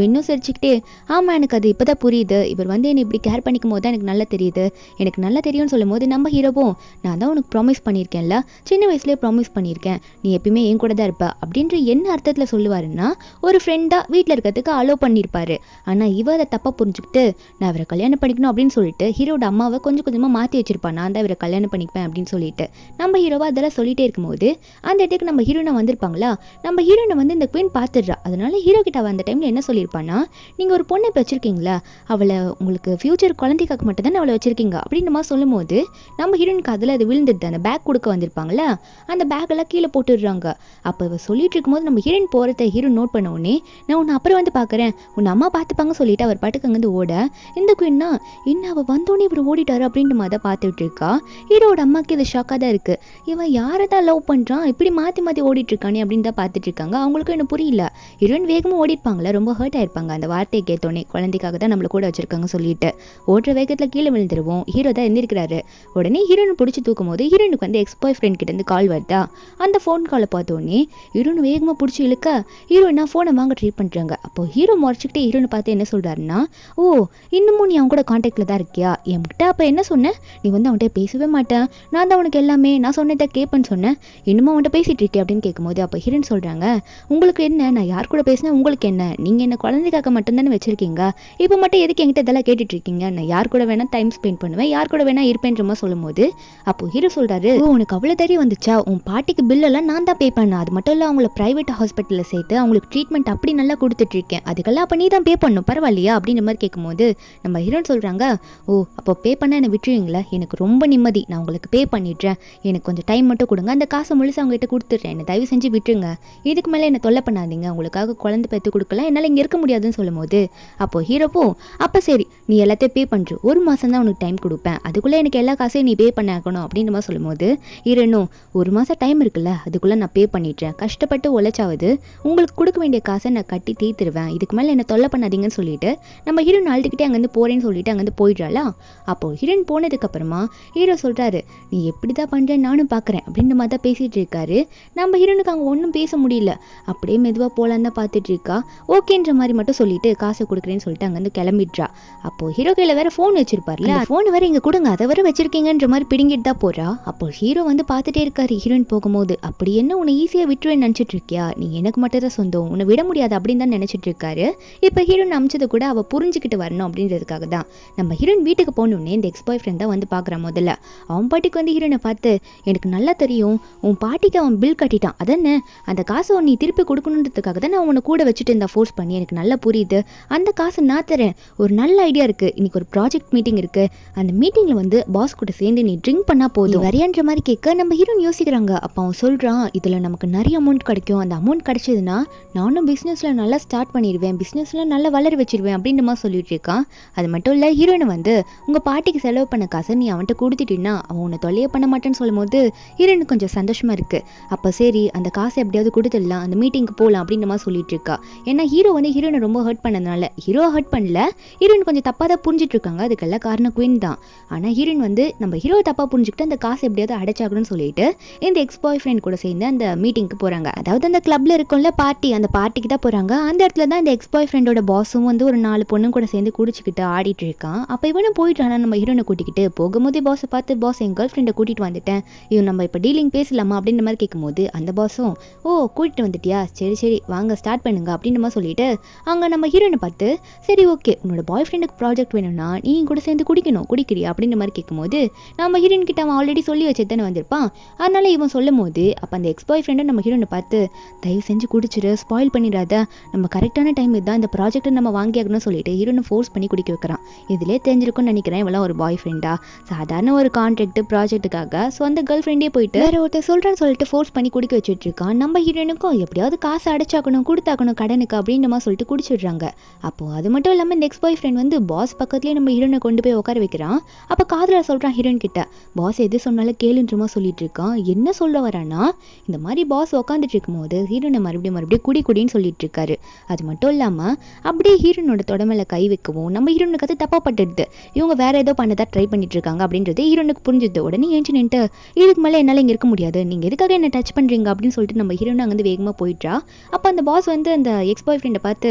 இன்னும் சிரிச்சுக்கிட்டே, ஆமாம் எனக்கு அது இப்போ தான் புரியுது, இவர் வந்து என்னை இப்படி கேர் பண்ணிக்கும் போது தான் எனக்கு நல்லா தெரியுது, எனக்கு நல்லா தெரியும்னு சொல்லும் போது நம்ம ஹீரோவும், நான் தான் உனக்கு ப்ராமிஸ் பண்ணியிருக்கேன்ல, சின்ன வயசுலேயே ப்ராமிஸ் பண்ணியிருக்கேன், நீ எப்பயுமே என் கூட தான் இருப்ப அப்படின்ற என்ன அர்த்தத்தில் சொல்லுவாருன்னா ஒரு ஃப்ரெண்டாக வீட்டில் இருக்கிறதுக்கு அலோவ் பண்ணியிருப்பாரு. ஆனால் இவ அதை தப்பாக புரிஞ்சுக்கிட்டு நான் இவரை கல்யாணம் பண்ணிக்கணும் அப்படின்னு சொல்லிட்டு ஹீரோட அம்மாவை கொஞ்சம் கொஞ்சமாக மாற்றி வச்சிருப்பான், நான் தான் இவரை கல்யாணம் பண்ணிப்பேன் அப்படின்னு சொல்லிட்டு. நம்ம ஹீரோவா அதெல்லாம் சொல்லிட்டே இருக்கும்போது அந்த இடத்துக்கு நம்ம ஹீரோனை வந்திருப்பாங்களா. நம்ம ஹீரோனை வந்து இந்த குயின் பார்த்துடுறா. அதனால ஹீரோ கிட்ட அவ அந்த டைமில் என்ன சொல்லியிருப்பான்னா, நீங்கள் ஒரு பொண்ணை இப்போ வச்சிருக்கீங்களா, அவளை உங்களுக்கு ஃபியூச்சர் குழந்தைக்காக மட்டும் தானே அவளை வச்சிருக்கீங்க அப்படின்னு மாதிரி சொல்லும் போது நம்ம ஹீரோனுக்கு அதில் அது விழுந்துடுது. அந்த பேக் கொடுக்க வந்திருப்பாங்களா, அந்த பேக்கெல்லாம் கீழே போட்டுடுறாங்க. அப்போ இவ சொல்லிட்டு இருக்கும்போது நம்ம ஹீரோயின் போகிறத ஹீரோ நோட் பண்ண உடனே, நான் உன்னை அப்புறம் வந்து பார்க்குறேன், உன்னை அம்மா பார்த்துப்பாங்க சொல்லிட்டு அவர் பாட்டுக்கு அங்கேருந்து ஓட, இந்த குயின்னா இன்னும் அவள் வந்தோடனே இவர் ஓடிட்டாரு அப்படின்ற மாதிரி தான் பார்த்துட்டு இருக்கா. ஹீரோட அம்மாவுக்கு இது ஷாக்காக தான் இருக்குது. இவன் யாரை தான் லவ் பண்ணுறான், இப்படி மாற்றி மாற்றி ஓடிட்டு இருக்கானே அப்படின்னு தான் பார்த்துட்டு இருக்காங்க. அவங்களுக்கும் என்ன புரியல. ஹீரோயின் வேகமாக ஓடிப்பாங்களே, ரொம்ப ஹர்ட் ஆயிருப்பாங்க அந்த வார்த்தையை கேட்டோன்னே, குழந்தைக்காக தான் நம்மளை கூட வச்சிருக்காங்க சொல்லிட்டு ஓடுற வேகத்தில் கீழே விழுந்துருவோம். ஹீரோ தான் எந்திருக்கிறாரு. உடனே ஹீரோனை பிடிச்சி தூக்கும் போது ஹீரோனுக்கு வந்து எக்ஸ் பாய் ஃப்ரெண்ட் கிட்டேருந்து கால் வருதா. அந்த ஃபோன் காலை பார்த்தோன்னே ஹீரோனை வேகமாக பிடிச்சி இழுக்க ஹீரோயினா ஃபோனை வாங்க ட்ரை பண்ணுறாங்க. அப்போ ஹீரோ முறைச்சிக்கிட்டே ஹீரோனை பார்த்து என்ன சொல்கிறாருன்னா, ஓ இன்னமும் நீ அவன் கூட கான்டாக்டில் தான் இருக்கியா, என்கிட்ட அப்போ என்ன சொன்னேன், நீ வந்து அவன்கிட்ட பேசவே மாட்டேன், நான் தான் உனக்கு எல்லாமே, நான் சொன்னதை கேட்பேன்னு சொன்னேன், இன்னமும் அவன்கிட்ட பேசிட்டு இருக்கே அப்படின்னு கேட்கும்போது அப்போ ஹீரோன் சொல்கிறாங்க, உங்களுக்கு என்ன, நான் யார் கூட பேசினேன் உங்களுக்கு என்ன, நீங்கள் என்ன குழந்தைக்காக மட்டும்தானே வச்சுருக்கீங்க, இப்போ மட்டும் எதுக்கு என்கிட்ட இதெல்லாம் கேட்டுட்டு இருக்கீங்க, நான் யார் கூட வேணால் டைம் ஸ்பெண்ட் பண்ணுவேன், யார் கூட வேணால் இருப்பேன்ற மாதிரி சொல்லும்போது அப்போ ஹீரோ சொல்கிறாரு, உனக்கு அவ்வளோ தைரியம் வந்துச்சா, உன் பாட்டிக்கு பில்லெல்லாம் நான் தான் பே பண்ணேன், அது மட்டும் இல்லை அவங்கள ப்ரைவேட் ஹாஸ்பிட்டலில் சேர்த்து அவங்களுக்கு ட்ரீட்மெண்ட் அப்படி நல்லா கொடுத்துட்ருக்கேன், அதுக்கெல்லாம் அப்போ நீ தான் பே பண்ணணும் பரவாயில்லையா அப்படின்ற மாதிரி கேட்கும்போது நம்ம ஹீரோன்னு சொல்கிறாங்க, ஓ அப்போ பே பண்ண என்னை விட்டுருவீங்களா, எனக்கு ரொம்ப நிம்மதி, நான் உங்களுக்கு பே பண்ணிடுறேன், எனக்கு கொஞ்சம் டைம் மட்டும் கொடுங்க, அந்த காசை முழுசு அவங்ககிட்ட கொடுத்துட்றேன், என்னை தயவு செஞ்சு விட்டுருங்க, இதுக்கு மேலே என்னை தொல்லை பண்ணாதீங்க, உங்களுக்காக குழந்தை பெற்று கொடுக்கலாம், என்னால் இங்கே இருக்க முடியாதுன்னு சொல்லும்போது அப்போது ஹீரோப்போ அப்போ சரி நீ எல்லாத்தையும் பே பண்ணுற, ஒரு மாதம் தான் உனக்கு டைம் கொடுப்பேன், அதுக்குள்ளே எனக்கு எல்லா காசையும் நீ பே பண்ணாக்கணும் அப்படின்ற மாதிரி சொல்லும்போது ஹீரோனும் ஒரு மாதம் டைம் இருக்குல்ல, அதுக்குள்ளே நான் பே பண்ணிடுறேன், கஷ்டப்பட்டு உழைச்சாவது உங்களுக்கு கொடுக்க வேண்டிய காசை நான் கட்டி தீர்த்துருவேன், இதுக்கு மேலே என்னை தொல்லை பண்ணாதீங்கன்னு சொல்லிட்டு நம்ம ஹீரோன் அழுதுகிட்டே அங்கேருந்து போகிறேன்னு சொல்லிட்டு அங்கேருந்து போயிடுறாளா. அப்போது ஹீரோன் போனதுக்கப்புறமா ஹீரோ சொல்கிறாரு, நீ எப்படி தான் பண்ணுறேன்னு நானும் பார்க்குறேன் அப்படின்ற மாதிரி தான் பேசிகிட்டு இருக்காரு. நம்ம ஹீரோனுக்கு அங்கே ஒன்றும் பேச முடியல, அப்படியே மெதுவாக போகலான்னு தான் பார்த்துட்டு இருக்கா. ஓகேன்ற மாதிரி மட்டும் சொல்லிட்டு காசை கொடுக்குறேன்னு சொல்லிட்டு அங்கேருந்து கிளம்பிடுறா. அப்போது ஹீரோ கையில் வேறு ஃபோன் வச்சிருப்பார்ல, ஃபோன் வேறு இங்கே கொடுங்க, அதை வேறு வச்சிருக்கீங்கன்ற மாதிரி பிடிங்கிட்டு தான் போகிறா. அப்போ ஹீரோ வந்து பார்த்துட்டே இருக்காரு ஹீரோயின் போகும்போது, அப்படி என்ன உன்னை ஈஸியாக விட்டுருவேன்னு நினச்சிட்டு இருக்கியா, நீ எனக்கு மட்டும் தான் சொந்தம், உன்னை விட முடியாது அப்படின்னு தான் நினச்சிட்டு இருக்காரு. இப்போ ஹீரோயின் அமிச்சது கூட அவள் புரிஞ்சுக்கிட்டு வரணும் அப்படின்றதுக்காக தான். நம்ம ஹீரோயின் வீட்டுக்கு போகணுன்னே இந்த எக்ஸ் பாய் ஃப்ரெண்ட் தான் வந்து பார்க்குறான். முதல்ல அவன் பாட்டிக்கு வந்து ஹீரோனை பார்த்து, எனக்கு நல்லா தெரியும் உன் பாட்டிக்கு அவன் பில் கட்டிட்டான், அதென்ன அந்த காசை நீ திருப்பி கொடுக்கணுன்றதுக்காக தான் நான் உன்னை கூட வச்சுட்டு இருந்தா ஃபோர்ஸ் பண்ணி, எனக்கு நல்லா புரியுது, அந்த காசை நான் தரேன், ஒரு நல்ல ஐடியா இருக்குது, இன்னைக்கு ஒரு ப்ராஜெக்ட் மீட்டிங் இருக்குது, அந்த மீட்டிங்கில் வந்து பாஸ் கூட சேர்ந்து நீ ட்ரிங்க் பண்ணால் போதும் வரையான்ற மாதிரி கேட்க நம்ம ஹீரோன் யோசிக்கிறாங்க. அப்போ அவன் சொல்கிறான், இதில் நமக்கு நிறைய அமௌண்ட் கிடைக்கும், அந்த அமௌண்ட் கிடைச்சதுன்னா நானும் பிஸ்னஸில் நல்லா ஸ்டார்ட் பண்ணிடுவேன், பிஸ்னஸில் நல்லா வளர வச்சிருவேன் அப்படின்ற மாதிரி சொல்லிட்டு இருக்கான். அது மட்டும் இல்லை ஹீரோனை வந்து உங்கள் பாட்டிக்கு செலவு பண்ண காசை நீ அவன்கிட்ட கொடுத்துட்டீன்னா அவன் உன்னை தொல்லையே பண்ண மாட்டேன்னு சொல்லும் போது ஹீரோனுக்கு கொஞ்சம் சந்தோஷமாக இருக்குது. அப்போ சரி அந்த காசை எப்படியாவது கொடுத்துடலாம், அந்த மீட்டிங்க்கு போகலாம் அப்படின்ற மாதிரி சொல்லிட்டு இருக்கா. ஏன்னா ஹீரோ வந்து ஹீரோனை ரொம்ப ஹர்ட் பண்ணதுனால, ஹீரோ ஹர்ட் பண்ணல, ஹீரோயின் கொஞ்சம் தப்பாக தான் புரிஞ்சிட்டு இருக்காங்க, அதுக்கெல்லாம் காரணம் குயின் தான். ஆனால் ஹீரோயின் வந்து நம்ம ஹீரோ தப்பாக புரிஞ்சுக்கிட்டு அந்த காசை எப்படியாவது அடைச்சாகணும்னு சொல்லிட்டு இந்த எக்ஸ் பாய் ஃப்ரெண்ட் கூட சேர்ந்து அந்த மீட்டிங்க்கு போகிறாங்க. அதாவது அந்த கிளப்ல இருக்கும்ல பார்ட்டி, அந்த பார்ட்டிக்கு தான் போகிறாங்க. அந்த இடத்துல தான் இந்த எக்ஸ் பாய் ஃப்ரெண்டோட பாஸும் வந்து ஒரு 4 பொண்ணும் கூட சேர்ந்து குடிச்சிக்கிட்டு ஆடிட்டு இருக்கான். அப்போ இவனும் போயிட்டானா நம்ம ஹீரோனை கூட்டிக்கிட்டு போகும்போதே பாஸை பார்த்து, பாஸ் என் கேர்ள் ஃப்ரெண்டை கூட்டிகிட்டு வந்துட்டேன், இவன் நம்ம இப்போ டீலிங் பேசலாமா அப்படின்ற மாதிரி கேட்கும்போது அந்த பாஸும், ஓ கூட்டிகிட்டு வந்துட்டியா, சரி சரி வாங்க ஸ்டார்ட் பண்ணுங்க அப்படின்ற மாதிரி சொல்லிட்டு அங்கே நம்ம ஹீரோனை பார்த்து, சரி ஓகே உன்னோட பாய் ஃப்ரெண்டுக்கு ப்ராஜெக்ட் வேணும்னா நீ கூட சேர்ந்து குடிக்கணும், குடிக்கிறியா அப்படின்ற மாதிரி கேட்கும்போது நம்ம ஹீரோயின் கிட்ட அவன் ஆல்ரெடி சொல்லி வச்சு தானே வந்திருப்பான், அதனால இவன் சொல்லும் போது அப்போ அந்த எக்ஸ் பாய் ஃப்ரெண்டை நம்ம ஹீரோனை பார்த்து, தயவு செஞ்சு குடிச்சிரு, ஸ்பாயில் பண்ணிடாத, நம்ம கரெக்டான டைம் இதுதான், இந்த ப்ராஜெக்ட்டை நம்ம வாங்கி ஆகணும்னு சொல்லிட்டு ஹீரோனை ஃபோர்ஸ் பண்ணி குடிக்க வைக்கிறான். இதிலே தெரிஞ்சிருக்கும்னு நினைக்கிறேன் இவெல்லாம் ஒரு பாய் ஃப்ரெண்டா, சாதாரண ஒரு கான்ட்ராக்ட் ப்ராஜெக்ட்டுக்காக சொந்த கேர்ள் ஃப்ரெண்டே போயிட்டு வேற ஒருத்தர் சொல்கிறான்னு சொல்லிட்டு ஃபோர்ஸ் பண்ணி குடிக்க வச்சுட்டு இருக்கான். நம்ம ஹீரோனுக்கும் எப்படியாவது காசு அடைச்சாக்கணும், கொடுத்தாக்கணும் கடனுக்கு அப்படின்ற மாதிரி சொல்லிட்டு குடிச்சிடுறாங்க. அப்போ அது மட்டும் இல்லாமல் இந்த எக்ஸ் பாய் ஃப்ரெண்ட் வந்து பாஸ் பக்கத்துலேயே நம்ம ஹீரோனை கொண்டு போய் உட்கார வைக்கிறான். அப்போ காதில் சொல்கிறான் ஹீரோயின் கிட்ட, பாஸ் எது சொன்னாலும் கேளுன்றமா சொல்லிட்டு இருக்கான். என்ன சொல்ல வரானா, இந்த மாதிரி பாஸ் உட்காந்துட்டு இருக்கும்போது ஹீரோனை மறுபடியும் குடின்னு சொல்லிட்டு இருக்காரு. அது மட்டும் இல்லாமல் அப்படியே ஹீரோனோட தொடமையில கை வைக்கவும் நம்ம ஹீரோனுக்கு அது தப்பாப்பட்டுடுது, இவங்க வேற ஏதோ பண்ணதான் ட்ரை பண்ணிட்டு இருக்காங்க அப்படின்றது ஹீரோனுக்கு புரிஞ்சுது. உடனே ஏஞ்சி நின்று, இதுக்கு மேலே என்னால் இங்கே இருக்க முடியாது, நீங்கள் எதுக்காக என்ன டச் பண்ணுறீங்க அப்படின்னு சொல்லிட்டு நம்ம ஹீரோனை அங்கே வேகமாக போயிட்டா. அப்போ அந்த பாஸ் வந்து அந்த எக்ஸ் பாய் ஃப்ரெண்டை பார்த்து,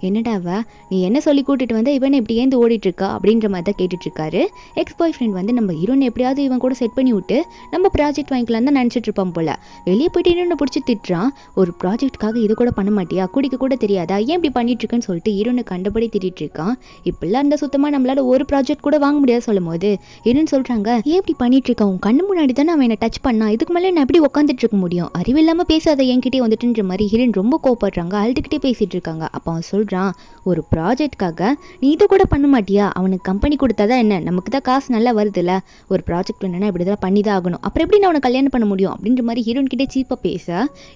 என்னடாவா நீ என்ன சொல்லி கூட்டிட்டு வந்து இவனை இப்படி ஏந்து ஓடிட்டு இருக்கா அப்படின்ற மாதிரி தான் கேட்டுட்டு இருக்காரு. எக்ஸ் பாய் ஃப்ரெண்ட் வந்து நம்ம ஹீரோனை எப்படியாவது இவன் கூட செட் பண்ணி விட்டு நம்ம ப்ராஜெக்ட் வாங்கிக்கலாம் தான் நினச்சிட்டு இருப்பான் போல. வெளியே போயிட்டு ஹீரோனை பிடிச்சி திட்டுறான், ஒரு ப்ராஜெக்ட்காக இது கூட பண்ண மாட்டியா, குடிக்க கூட தெரியாதா, ஏன் இப்படி பண்ணிட்டு இருக்குன்னு சொல்லிட்டு ஹீரோனை கண்டபடி திட்டிட்டு இருக்கான். இப்பெல்லாம் அந்த சுத்தமாக நம்மளால ஒரு ப்ராஜெக்ட் கூட வாங்க முடியாது சொல்லும் போது ஹீரோன்னு சொல்கிறாங்க, ஏன் இப்படி பண்ணிட்டு இருக்கான், உன் கண்ணு முன்னாடி தானே அவன் என்ன டச் பண்ணா, இதுக்கு மேலே நான் எப்படி உட்காந்துட்டு இருக்க முடியும், அறிவில்லாமல் பேசாத என்கிட்டே வந்துட்டுன்ற மாதிரி ஹீரோன் ரொம்ப கோபப்படுறாங்க, அழுதுகிட்டே பேசிட்டு இருக்காங்க. அப்போ அவன் சொல்கிறான், ஒரு ப்ராஜெக்ட்காக நீ இது கூட பண்ண மாட்டியா, அவனுக்கு கம்பெனி கொடுத்தாதான் என்ன, நமக்கு தான் காசு நல்லா வருதுல்ல, ஒரு ப்ராஜெக்ட் வேணும்னா இப்படி தான் பண்ணி தான் ஆகணும், அப்புறம் எப்படி நான் அவனை கல்யாணம் பண்ண முடியும் அப்படின்ற மாதிரி ஹீரோன் கிட்டே சீப்பாக பேச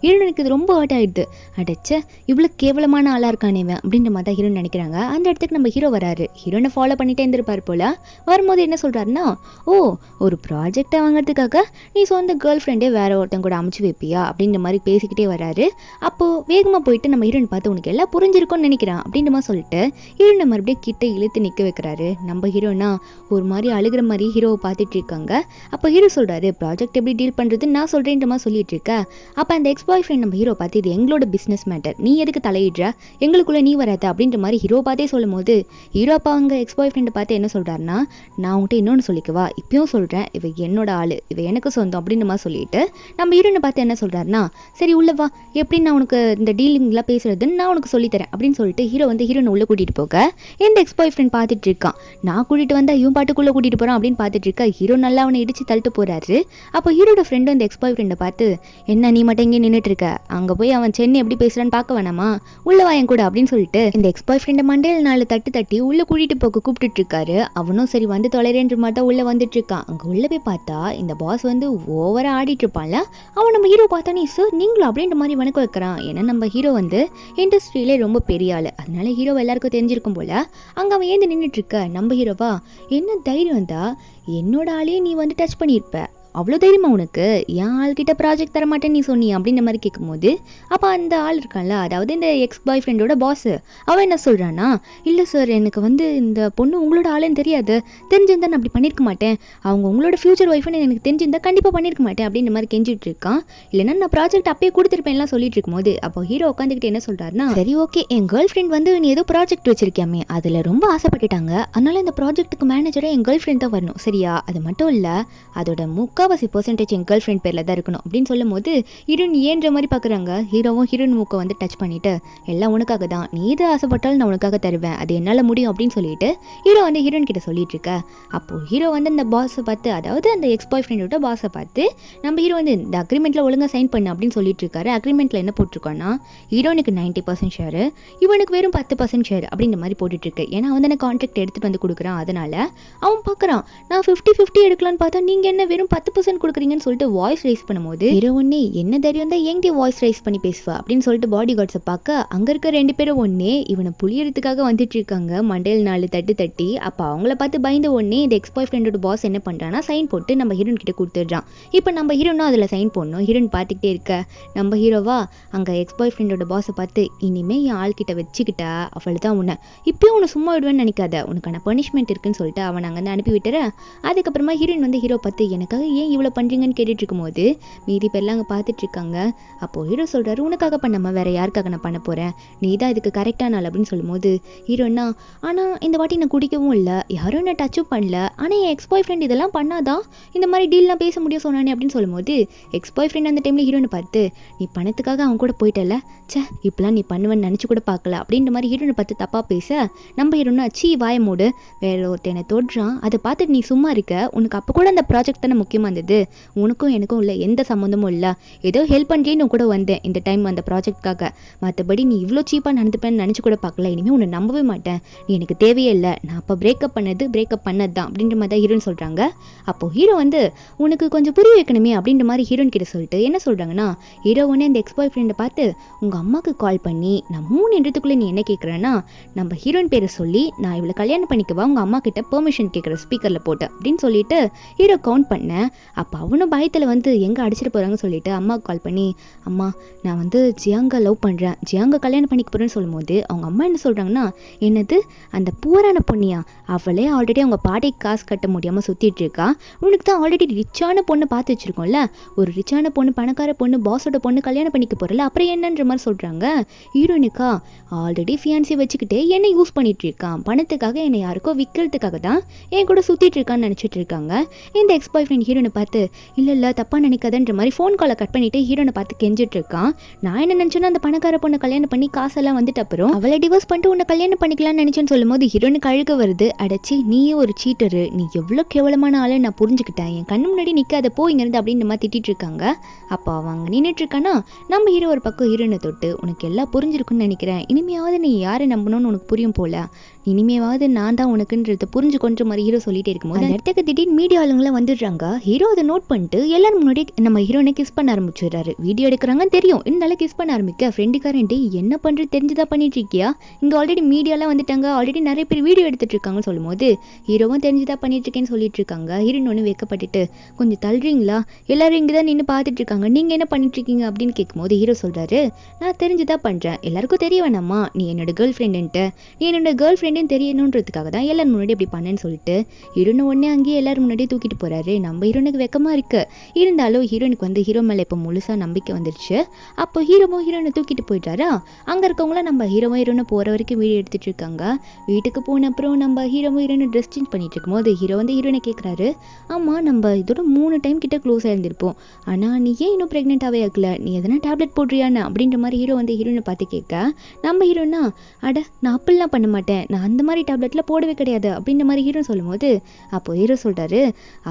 ஹீரோனுக்கு இது ரொம்ப ஹர்ட் ஆகிடுது. அடைச்ச இவ்வளோ கேவலமான ஆளாக இருக்கானேவன் அப்படின்ற மாதிரி தான் ஹீரோன் நினைக்கிறாங்க. அந்த இடத்துக்கு நம்ம ஹீரோ வராரு. ஹீரோனை ஃபாலோ பண்ணிட்டே இருந்திருப்பார் போல. வரும்போது என்ன சொல்கிறாருன்னா, ஓ ஒரு ப்ராஜெக்டை வாங்குறதுக்காக நீ சொந்த கேர்ள் ஃப்ரெண்டே வேற ஒருத்தன் கூட அமைச்சு வைப்பியா அப்படின்ற மாதிரி பேசிக்கிட்டே வராரு. அப்போது வேகமாக போயிட்டு நம்ம ஹீரோன் பார்த்து, உனக்கு எல்லாம் புரிஞ்சிருக்கும்னு நினைக்கிறான் அப்படின்ற மாதிரி சொல்லிட்டு ஹீரோனை மறுபடியும் கிட்ட இழுத்து நிற்க வைக்கிறாரு. நம்ம ஹீரோனா ஒரு மாதிரி அழுகிற மாதிரி ஹீரோவை பார்த்துட்டு இருக்காங்க. அப்போ ஹீரோ சொல்கிறாரு, ப்ராஜெக்ட் எப்படி டீல் பண்ணுறது நான் சொல்கிறேன்ற மாதிரி சொல்லிட்டு இருக்க. அப்போ அந்த எக்ஸ் பாய் ஃப்ரெண்ட் நம்ம ஹீரோ பார்த்து, இது எங்களோட பிஸ்னஸ் மேட்டர், நீ எதுக்கு தலையிடுற, எங்களுக்குள்ளே நீ வராத அப்படின்ற மாதிரி ஹீரோ பார்த்தே சொல்லும் போது ஹீரோ அப்பா அவங்க எக்ஸ் பாய் ஃப்ரெண்டை பார்த்து என்ன சொல்கிறாருன்னா, நான் உங்கள்கிட்ட இன்னொன்று சொல்லிக்குவா, இப்பயும் சொல்கிறேன், இவ என்னோட ஆள், இவ எனக்கு சொந்தம் அப்படின்ற மாதிரி சொல்லிட்டு நம்ம ஹீரோனை பார்த்து என்ன சொல்கிறாருன்னா, சரி உள்ளவா, எப்படி நான் உனக்கு இந்த டீலிங்லாம் பேசுறதுன்னு நான் உனக்கு சொல்லித்தரேன் அப்படின்னு சொல்லிட்டு ஹீரோ வந்து ஹீரோனை உள்ளே கூட்டிகிட்டு போக இந்த எக்ஸ் பாய் ஃப்ரெண்ட் பார்த்துட்டு இருக்கான். நான் கூட்டிகிட்டு வந்தால் இவன் பாட்டுக்குள்ளே கூட்டிகிட்டு போகிறான் அப்படின்னு பார்த்துட்டு இருக்கா. ஹீரோ நல்லா அவனை இடிச்சு தள்ளிட்டு போகிறாரு. போயிடுச்சு. அப்போ ஹீரோட ஃப்ரெண்டு அந்த எக்ஸ் பாய் ஃப்ரெண்டை பார்த்து, என்ன நீ மட்டும் இங்கே நின்றுட்டு இருக்க, அங்கே போய் அவன் சென்னை எப்படி பேசுகிறான்னு பார்க்க வேணாமா, உள்ள வாயன் கூட அப்படின்னு சொல்லிட்டு இந்த எக்ஸ் பாய் ஃப்ரெண்டை மண்டையில் 4 தட்டு தட்டி உள்ளே கூட்டிகிட்டு போக கூப்பிட்டுட்டு இருக்காரு. அவனும் சரி வந்து தொலைறேன்ற மாதிரி தான் உள்ளே வந்துட்டு இருக்கான். அங்கே உள்ளே போய் பார்த்தா இந்த பாஸ் வந்து ஓவராக ஆடிட்டு இருப்பான்ல, அவன் நம்ம ஹீரோ பார்த்தானே சார் நீங்களும் அப்படின்ற மாதிரி வணக்கம் வைக்கிறான். ஏன்னா நம்ம ஹீரோ வந்து இண்டஸ்ட்ரியிலே ரொம்ப பெரிய ஆள், அதனால ஹீரோ எல்லாருக்கும் தெரிஞ்சிருக்கும் போல. அங்கே அவன் ஏந்து நின்றுட்டு இருக்க, நம்ம ஹீரோவா என்ன தைரியம் தான் என்னோட ஆளையே நீ வந்து டச் பண்ணியிருப்ப, அவ்வளோ தைரியமா உனக்கு, என் ஆள்கிட்ட ப்ராஜெக்ட் தர மாட்டேன்னு நீ சொன்னி அப்படின்ற மாதிரி கேட்கும்போது, அப்போ அந்த ஆள் இருக்கான்ல, அதாவது இந்த எக்ஸ் பாய் ஃப்ரெண்டோட பாஸ், அவன் என்ன சொல்கிறான்னா, இல்லை சார் எனக்கு வந்து இந்த பொண்ணு உங்களோட ஆளுன்னு தெரியாது, தெரிஞ்சிருந்தா நான் அப்படி பண்ணியிருக்க மாட்டேன், அவங்க உங்களோட ஃபியூச்சர் ஒய்ஃப்னு எனக்கு தெரிஞ்சிருந்தா கண்டிப்பாக பண்ணியிருக்க மாட்டேன் அப்படின்ற மாதிரி கெஞ்சிட்டு இருக்கான். இல்லைன்னா நான் ப்ராஜெக்ட் அப்பயே கொடுத்துருப்பேன்லாம் சொல்லிட்டு இருக்கும்போது, அப்போ ஹீரோ உட்காந்துக்கிட்டு என்ன சொல்கிறாருன்னா, சரி ஓகே என் கேர்ள் ஃப்ரெண்ட் வந்து நீ ஏதோ ப்ராஜெக்ட் வச்சிருக்கியாமே அதில் ரொம்ப ஆசைப்பட்டுட்டாங்க, அதனால இந்த ப்ராஜெக்ட்டுக்கு மேனேஜராக என் கேர்ள் ஃப்ரெண்ட் தான் வரணும் சரியா, அது மட்டும் இல்லை அதோட %% என் கேர்ள் ஃப்ரெண்ட் பேரில் தான் இருக்கணும் அப்படின்னு சொல்லும் போது ஹீரோயின் ஏன்ற மாதிரி பார்க்குறாங்க. ஹீரோவும் ஹீரோயின் மூக்கை வந்து டச் பண்ணிட்டு, எல்லாம் உனக்காக தான், நீ எது ஆசைப்பட்டாலும் நான் உனக்காக தருவேன், அது என்னால் முடியும் அப்படின்னு சொல்லிட்டு ஹீரோ வந்து ஹீரோயின் கிட்ட சொல்லிட்டு இருக்க. அப்போது ஹீரோ வந்து அந்த பாஸை பார்த்து, அதாவது அந்த எக்ஸ் பாய் ஃப்ரெண்டோட பாஸை பார்த்து, நம்ம ஹீரோ வந்து இந்த அக்ரிமெண்ட்டில் ஒழுங்காக சைன் பண்ணு அப்படின்னு சொல்லிட்டு இருக்காரு. அக்ரிமெண்ட்டில் என்ன போட்டிருக்கோன்னா, ஹீரோனுக்கு 90% ஷேரு, இவனுக்கு வெறும் 10% ஷேர் அப்படின்ற மாதிரி போட்டுட்ருக்கு. ஏன்னா அவன் தானே கான்ட்ராக்ட் எடுத்துகிட்டு வந்து கொடுக்குறான், அதனால அவன் பார்க்குறான் நான் 50-50 எடுக்கலான்னு பார்த்தா நீங்கள் என்ன வெறும் 10% கொடுக்குறீங்கன்னு சொல்லிட்டு வாய்ஸ் ரைஸ் பண்ணும்போது, ஹீரோ ஒன்னே என்ன தைரியம் தான் எங்கே வாய்ஸ் ரைஸ் பண்ணி பேசுவா அப்படின்னு சொல்லிட்டு பாடி கார்ட்ஸை பார்க்க, அங்கே இருக்க 2 பேரும் ஒன்னே இவனை புளியறதுக்காக வந்துட்டு இருக்காங்க, மண்டையில் 4 தட்டு தட்டி. அப்போ அவங்கள பார்த்து பயந்த உடனே இந்த எக்ஸ் பாய் ஃப்ரெண்டோட பாஸ் என்ன பண்ணுறான்னா, சைன் போட்டு நம்ம ஹீரோன் கிட்ட கொடுத்துட்றான். இப்போ நம்ம ஹீரோனும் அதில் சைன் பண்ணணும். ஹீரோன் பார்த்துக்கிட்டே இருக்க, நம்ம ஹீரோவா அங்கே எக்ஸ் பாய் ஃப்ரெண்டோட பாஸை பார்த்து, இனிமேல் என் ஆள்கிட்ட வச்சுக்கிட்டா அவள் தான் உன்னை இப்பயும் உன்னை சும்மா விடுவேன்னு நினைக்காத, உனக்கான பனிஷ்மெண்ட் இருக்குன்னு சொல்லிட்டு அவன் அங்கே வந்து அனுப்பி விட்டுற. அதுக்கப்புறமா ஹீரோயின் வந்து ஹீரோ பார்த்து, எனக்காக ஏன் இவ்வளோ பண்ணுறீங்கன்னு கேட்டுட்டு இருக்கும்போது மீதி பேர்லாம் அங்கே பார்த்துட்டு இருக்காங்க. அப்போது ஹீரோ சொல்கிறாரு, உனக்காக பண்ணாமல் வேறு யாருக்காக நான் பண்ண போகிறேன், நீ தான் இதுக்கு கரெக்டான ஆள் அப்படின்னு சொல்லும்போது ஹீரோன்னா, ஆனால் இந்த வாட்டி நான் குடிக்கவும் இல்லை, யாரும் என்ன டச்சும் பண்ணல, ஆனால் என் எக்ஸ் பாய் ஃப்ரெண்ட் இதெல்லாம் பண்ணாதான் இந்த மாதிரி டீல்லாம் பேச முடியும் சொன்னானே அப்படின்னு சொல்லும்போது, எக்ஸ் பாய் ஃப்ரெண்ட் அந்த டைமில் ஹீரோனை பார்த்து, நீ பணத்துக்காக அவன் கூட போயிட்டல, சே இப்பெல்லாம் நீ பண்ணுவேன்னு நினச்சி கூட பார்க்கல அப்படின்ற மாதிரி ஹீரோனை பார்த்து தப்பாக பேச, நம்ம ஹீரோனா சீ வாய மூடு, வேற ஒருத்தனை தொடுறான், அதை பார்த்துட்டு நீ சும்மா இருக்க, உனக்கு அப்போ கூட அந்த ப்ராஜெக்ட் தானே முக்கியமாக இருந்தது, உனக்கும் எனக்கும் இல்லை எந்த சம்மந்தமும் இல்லை, ஏதோ ஹெல்ப் பண்ணுறேன்னு கூட வந்தேன் இந்த டைம் அந்த ப்ராஜெக்ட்காக, மற்றபடி நீ இவ்வளோ சீப்பாக நடந்துப்பேன்னு நினச்சி கூட பார்க்கல, இனிமேல் உன்னை நம்பவே மாட்டேன், நீ எனக்கு தேவையே இல்லை, நான் அப்போ பிரேக்கப் பண்ணது தான் அப்படின்ற மாதிரி தான் ஹீரோன்னு சொல்கிறாங்க. அப்போது ஹீரோ வந்து உனக்கு கொஞ்சம் புரிய வைக்கணுமே அப்படின்ற மாதிரி ஹீரோயின் கிட்ட சொல்லிட்டு என்ன சொல்கிறாங்கன்னா, ஹீரோ ஒன்று இந்த எக்ஸ் பாய் ஃப்ரெண்டை பார்த்து, உங்கள் அம்மாவுக்கு கால் பண்ணி நான் 3 நிமிடத்துக்குள்ளே நீ என்ன கேட்குறேன்னா, நம்ம ஹீரோயின் பேரை சொல்லி நான் இவ்வளோ கல்யாணம் பண்ணிக்கவா உங்கள் அம்மா கிட்ட பெர்மிஷன் கேட்குற ஸ்பீக்கரில் போட்டு அப்படின்னு சொல்லிட்டு ஹீரோ கவுண்ட் பண்ணேன். அப்போ அவனும் பயத்தில் வந்து எங்கே அடிச்சிட்டு போகிறாங்கன்னு சொல்லிட்டு அம்மாவுக்கு கால் பண்ணி, அம்மா நான் வந்து ஜியாங்கா லவ் பண்ணுறேன், ஜியாங்கா கல்யாணம் பண்ணிக்க போகிறேன்னு சொல்லும்போது அவங்க அம்மா என்ன சொல்கிறாங்கன்னா, என்னது அந்த பூரான பொண்ணியா, அவளே ஆல்ரெடி அவங்க பாட்டிக்கு காசு கட்ட முடியாமல் சுற்றிட்டு இருக்கா, உனக்கு தான் ஆல்ரெடி ரிச்சான பொண்ணை பார்த்து வச்சுருக்கோம்ல, ஒரு ரிச்சான பொண்ணு பணக்கார பொண்ணு பாஸோட பொண்ணு கல்யாணம் பண்ணிக்க போகிறல, அப்புறம் என்னன்ற மாதிரி சொல்கிறாங்க. ஹீரோயினுக்கா ஆல்ரெடி ஃபியான்சி வச்சுக்கிட்டு என்னை யூஸ் பண்ணிட்டு இருக்கான், பணத்துக்காக என்னை யாருக்கோ விற்கிறதுக்காக தான் என் கூட சுற்றிட்டு இருக்கான்னு நினச்சிட்டு இருக்காங்க. இந்த எக்ஸ் பாய் ஃப்ரெண்ட் ஹீரோனை பார்த்து, இல்லை தப்பாக நினைக்காதன்ற மாதிரி ஃபோன் காலை கட் பண்ணிவிட்டு ஹீரோனை பார்த்து கெஞ்சிட்டு இருக்கான். நான் என்ன நினச்சேன்னா அந்த பணக்கார பொண்ணை கல்யாணம் பண்ணி காசெல்லாம் வந்துட்டு அப்புறம் அவளை டிவோர்ஸ் பண்ணிட்டு உன்னை கல்யாணம் பண்ணிக்கலாம்னு நினச்சேன்னு சொல்லும்போது ஹீரோனுக்கு அழுக வருது. அடைச்சி நீயே ஒரு சீட்டரு, நீ எவ்வளோ கேவலமான ஆளை நான் புரிஞ்சுக்கிட்டேன், என் கண்ணு முன்னாடி நிற்காத போ இங்கேருந்து அப்படின்னு மாதிரி திட்டிட்டு இருக்காங்க. அப்போ அவங்க நின்றுட்டு இருக்கானா, நம்ம ஹீரோ ஒரு பக்கம் ஹீரோனை தொட்டு, உனக்கு எல்லாம் புரிஞ்சிருக்குன்னு நினைக்கிறேன், இனிமையாவது நீ யாரை நம்பணும்னு உனக்கு புரியும் போல, இனிமேவாவது நான் தான் உனக்குன்றத புரிஞ்சு கொன்ற மாதிரி ஹீரோ சொல்லிட்டே இருக்கும்போது அந்த இடத்துக்கு திடீர்னு மீடியா ஆளுங்களாம் வந்துடுறாங்க. ஹீரோ அதை நோட் பண்ணிட்டு எல்லாரும் முன்னாடி நம்ம ஹீரோனை கிஸ் பண்ண ஆரம்பிச்சிடுறாரு. வீடியோ எடுக்கிறாங்கன்னு தெரியும், இருந்தாலும் கிஸ் பண்ண ஆரம்பிக்க ஃப்ரெண்டுக்காரன்ட்டு என்ன பண்ணுறது தெரிஞ்சுதான் பண்ணிட்டு இருக்கியா, இங்கே ஆல்ரெடி மீடியாலாம் வந்துட்டாங்க, ஆல்ரெடி நிறைய பேர் வீடியோ எடுத்துட்டு இருக்காங்கன்னு சொல்லும்போது ஹீரோவும் தெரிஞ்சுதான் பண்ணிட்டு இருக்கேன்னு சொல்லிட்டு இருக்காங்க. ஹீரோயின் ஒன்று வைக்கப்பட்டுட்டு, கொஞ்சம் தள்ளுறீங்களா, எல்லாரும் இங்கே தான் நின்று பார்த்துட்டு இருக்காங்க, நீங்கள் என்ன பண்ணிட்டு இருக்கீங்க அப்படின்னு கேட்கும்போது ஹீரோ சொல்கிறாரு, நான் தெரிஞ்சுதான் பண்ணுறேன், எல்லாருக்கும் தெரிய வேணாமா நீ என்னோட கேர்ள் ஃப்ரெண்டுன்ட்டு, நீ என்னோட கேர்ள் ஃப்ரெண்டுன்னு தெரியணுன்றதுக்காக தான் எல்லாரும் முன்னாடி அப்படி பண்ணேன்னு சொல்லிட்டு ஹீரோனை உடனே அங்கேயே எல்லாரும் முன்னாடியே தூக்கிட்டு போகிறாரு. நம்ம ஹீரோனுக்கு வெக்கமாக இருக்குது, இருந்தாலும் ஹீரோனுக்கு வந்து ஹீரோ மேலே இப்போ முழுசாக நம்பிக்கை வந்துருச்சு. அப்போ ஹீரோவும் ஹீரோனை தூக்கிட்டு போயிட்டாரா. அங்கே இருக்கவங்களாம் நம்ம ஹீரோவும் ஹீரோனை போகிற வரைக்கும் வீடியோ எடுத்துகிட்டு இருக்காங்க. வீட்டுக்கு போன அப்புறம் நம்ம ஹீரோவும் ஹீரோனை ட்ரெஸ் சேஞ்ச் பண்ணிட்டு இருக்கும்போது ஹீரோ வந்து ஹீரோனை கேட்குறாரு, ஆமாம் நம்ம இதோட 3 டைம் கிட்ட க்ளோஸ் ஆயிருந்திருப்போம், ஆனால் நீ ஏன் இன்னும் ப்ரெக்னென்ட்டாகவே ஆகல, நீ எதனா டேப்லெட் போடுறியான்னு அப்படின்ற மாதிரி ஹீரோ வந்து ஹீரோனை பார்த்து கேட்க, நம்ம ஹீரோனா அட நான் அப்படிலாம் பண்ண மாட்டேன், நான் அந்த மாதிரி டேப்லெட்டில் போடவே கிடையாது அப்படின்ற மாதிரி ஹீரோ சொல்லும்போது அப்போது ஹீரோ சொல்கிறாரு,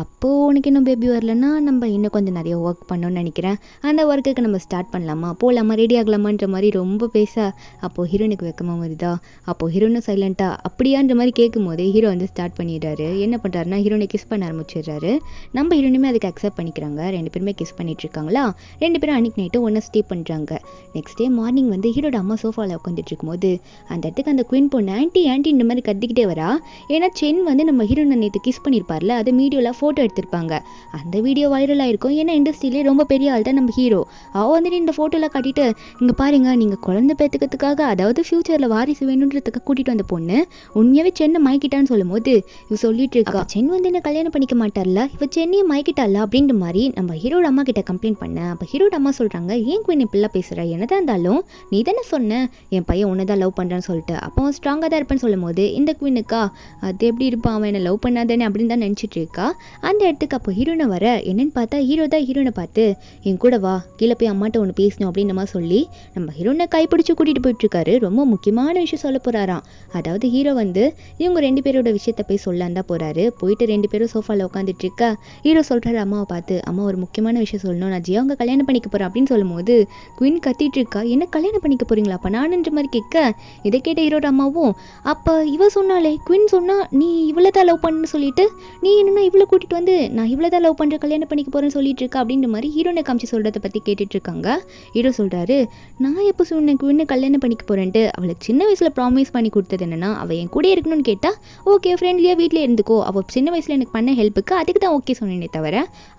அப்போது உனக்கு இன்னும் இன்னும் பேபி வரலன்னா நம்ம இன்னும் கொஞ்சம் நிறைய ஒர்க் பண்ணோன்னு நினைக்கிறேன், அந்த ஒர்க்குக்கு நம்ம ஸ்டார்ட் பண்ணலாமா, போகலாமா, ரெடி ஆகலாமான்ற மாதிரி ரொம்ப பேச அப்போது ஹீரோனுக்கு வெக்கமாக வருதா. அப்போது ஹீரோனும் சைலண்ட்டாக அப்படியான்ற மாதிரி கேட்கும் போதே ஹீரோ வந்து ஸ்டார்ட் பண்ணிடுறாரு. என்ன பண்ணுறாருனா ஹீரோனை கிஸ் பண்ண ஆரம்பிச்சிடுறாரு. நம்ம ஹீரோனுமே அதுக்கு அக்செப்ட் பண்ணிக்கிறாங்க. 2 பேருமே கிஸ் பண்ணிட்டு இருக்காங்களா. 2 பேரும் அன்றைக்கி நைட்டு ஒன்றா ஸ்டே பண்ணுறாங்க. நெக்ஸ்ட் டே மார்னிங் வந்து ஹீரோட அம்மா சோஃபாவில் உட்காந்துட்டு இருக்கும்போது அந்த இடத்துக்கு அந்த குயின் பொண்ணு ஆன்ட்டி ஆன்ட்டி இந்த மாதிரி கத்திக்கிட்டே வரா. ஏன்னா சென் வந்து நம்ம ஹீரோனை நேற்று கிஸ் பண்ணியிருப்பார்ல, அது மீடியோவில் ஃபோட்டோ எடுத்திருப்பாங்க. அந்த வீடியோ வைரல் ஆகிருக்கும். ஏன்னா இண்டஸ்ட்ரியிலே ரொம்ப பெரிய ஆள் தான் நம்ம ஹீரோ. அவள் வந்துட்டு இந்த ஃபோட்டோவில் காட்டிட்டு இங்கே பாருங்க, நீங்கள் குழந்தை பேத்துக்கிறதுக்காக, அதாவது ஃப்யூச்சரில் வாரிசு வேணுன்றதுக்கு கூட்டிகிட்டு வந்த பொண்ணு உண்மையாகவே சென்னை மயக்கிட்டான்னு சொல்லும் போது இவ சொல்லிட்டு இருக்கா, சென் வந்து என்ன கல்யாணம் பண்ணிக்க மாட்டார்ல, இவ சென்னையை மயக்கிட்டால அப்படின்ற மாதிரி நம்ம ஹீரோட அம்மா கிட்ட கம்ப்ளைண்ட் பண்ண. அப்போ ஹீரோட அம்மா சொல்கிறாங்க, ஏன் குயின் இப்படிலாம் பேசுகிற, என்னதான் இருந்தாலும் நீ தானே சொன்ன என் பையன் ஒன்று தான் லவ் பண்ணுறான்னு சொல்லிட்டு, அப்போ அவன் ஸ்ட்ராங்காக தான் இருப்பேன்னு சொல்லும் போது இந்த குயினுக்கா அது எப்படி இருப்பான், அவன் என்ன லவ் பண்ணாதானே அப்படின்னு தான் நினச்சிட்டு இருக்கா. அந்த இடத்துக்கு அப்போ ஹீரோனை வர என்னன்னு பார்த்தா ஹீரோ தான் ஹீரோனை பார்த்து என் கூட வா, கீழே போய் அம்மாட்ட ஒன்று பேசணும் அப்படின்னு நம்ம சொல்லி நம்ம ஹீரோனை கைப்பிடிச்சு கூட்டிகிட்டு போயிட்டுருக்காரு. ரொம்ப முக்கியமான விஷயம் சொல்ல போகிறாராம். அதாவது ஹீரோ வந்து இவங்க 2 பேரோட விஷயத்த போய் சொல்லான் தான் போகிறாரு. போயிட்டு 2 பேரும் சோஃபாவில் உட்காந்துட்டு இருக்கா. ஹீரோ சொல்கிறாரு அம்மாவை பார்த்து, அம்மா ஒரு முக்கியமான விஷயம் சொல்லணும், நான் ஜியா அவங்க கல்யாணம் பண்ணிக்க போகிறேன் அப்படின்னு சொல்லும்போது குயின் கத்திட்டு இருக்கா, என்ன கல்யாணம் பண்ணிக்க போகிறீங்களா அப்போ நானுன்ற மாதிரி கேட்க. இதை கேட்ட ஹீரோட அம்மாவும் அப்போ இவ சொன்னாலே குயின் சொன்னா நீ இவ்வளோ தான் லவ் பண்ணுன்னு சொல்லிட்டு நீ என்னன்னா இவ்வளோ கூட்டிகிட்டு வந்து நான் இவ்வளோ தான் லவ் பண்ணுற கல்யாணம் பண்ணிக்க போகிறேன்னு சொல்லிட்டு இருக்கா அப்படின்ற மாதிரி ஹீரோனை காமிச்சு சொல்கிறத பற்றி கேட்டுட்டு இருக்காங்க. ஹீரோ சொல்கிறாரு, நான் எப்போ சொன்னேன் குயினை கல்யாணம் பண்ணிக்க போகிறேன்ட்டு, அவளுக்கு சின்ன வயசில் ப்ராமிஸ் பண்ணி கொடுத்தது என்னன்னா அவள் என் கூட இருக்கணும்னு கேட்டால் ஓகே ஃப்ரெண்ட்லியாக வீட்டில் இருந்துக்கோ, அவள் சின்ன வயசில் எனக்கு பண்ண ஹெல்ப்புக்கு அதுக்கு தான் ஓகே சொன்னேனே தவிர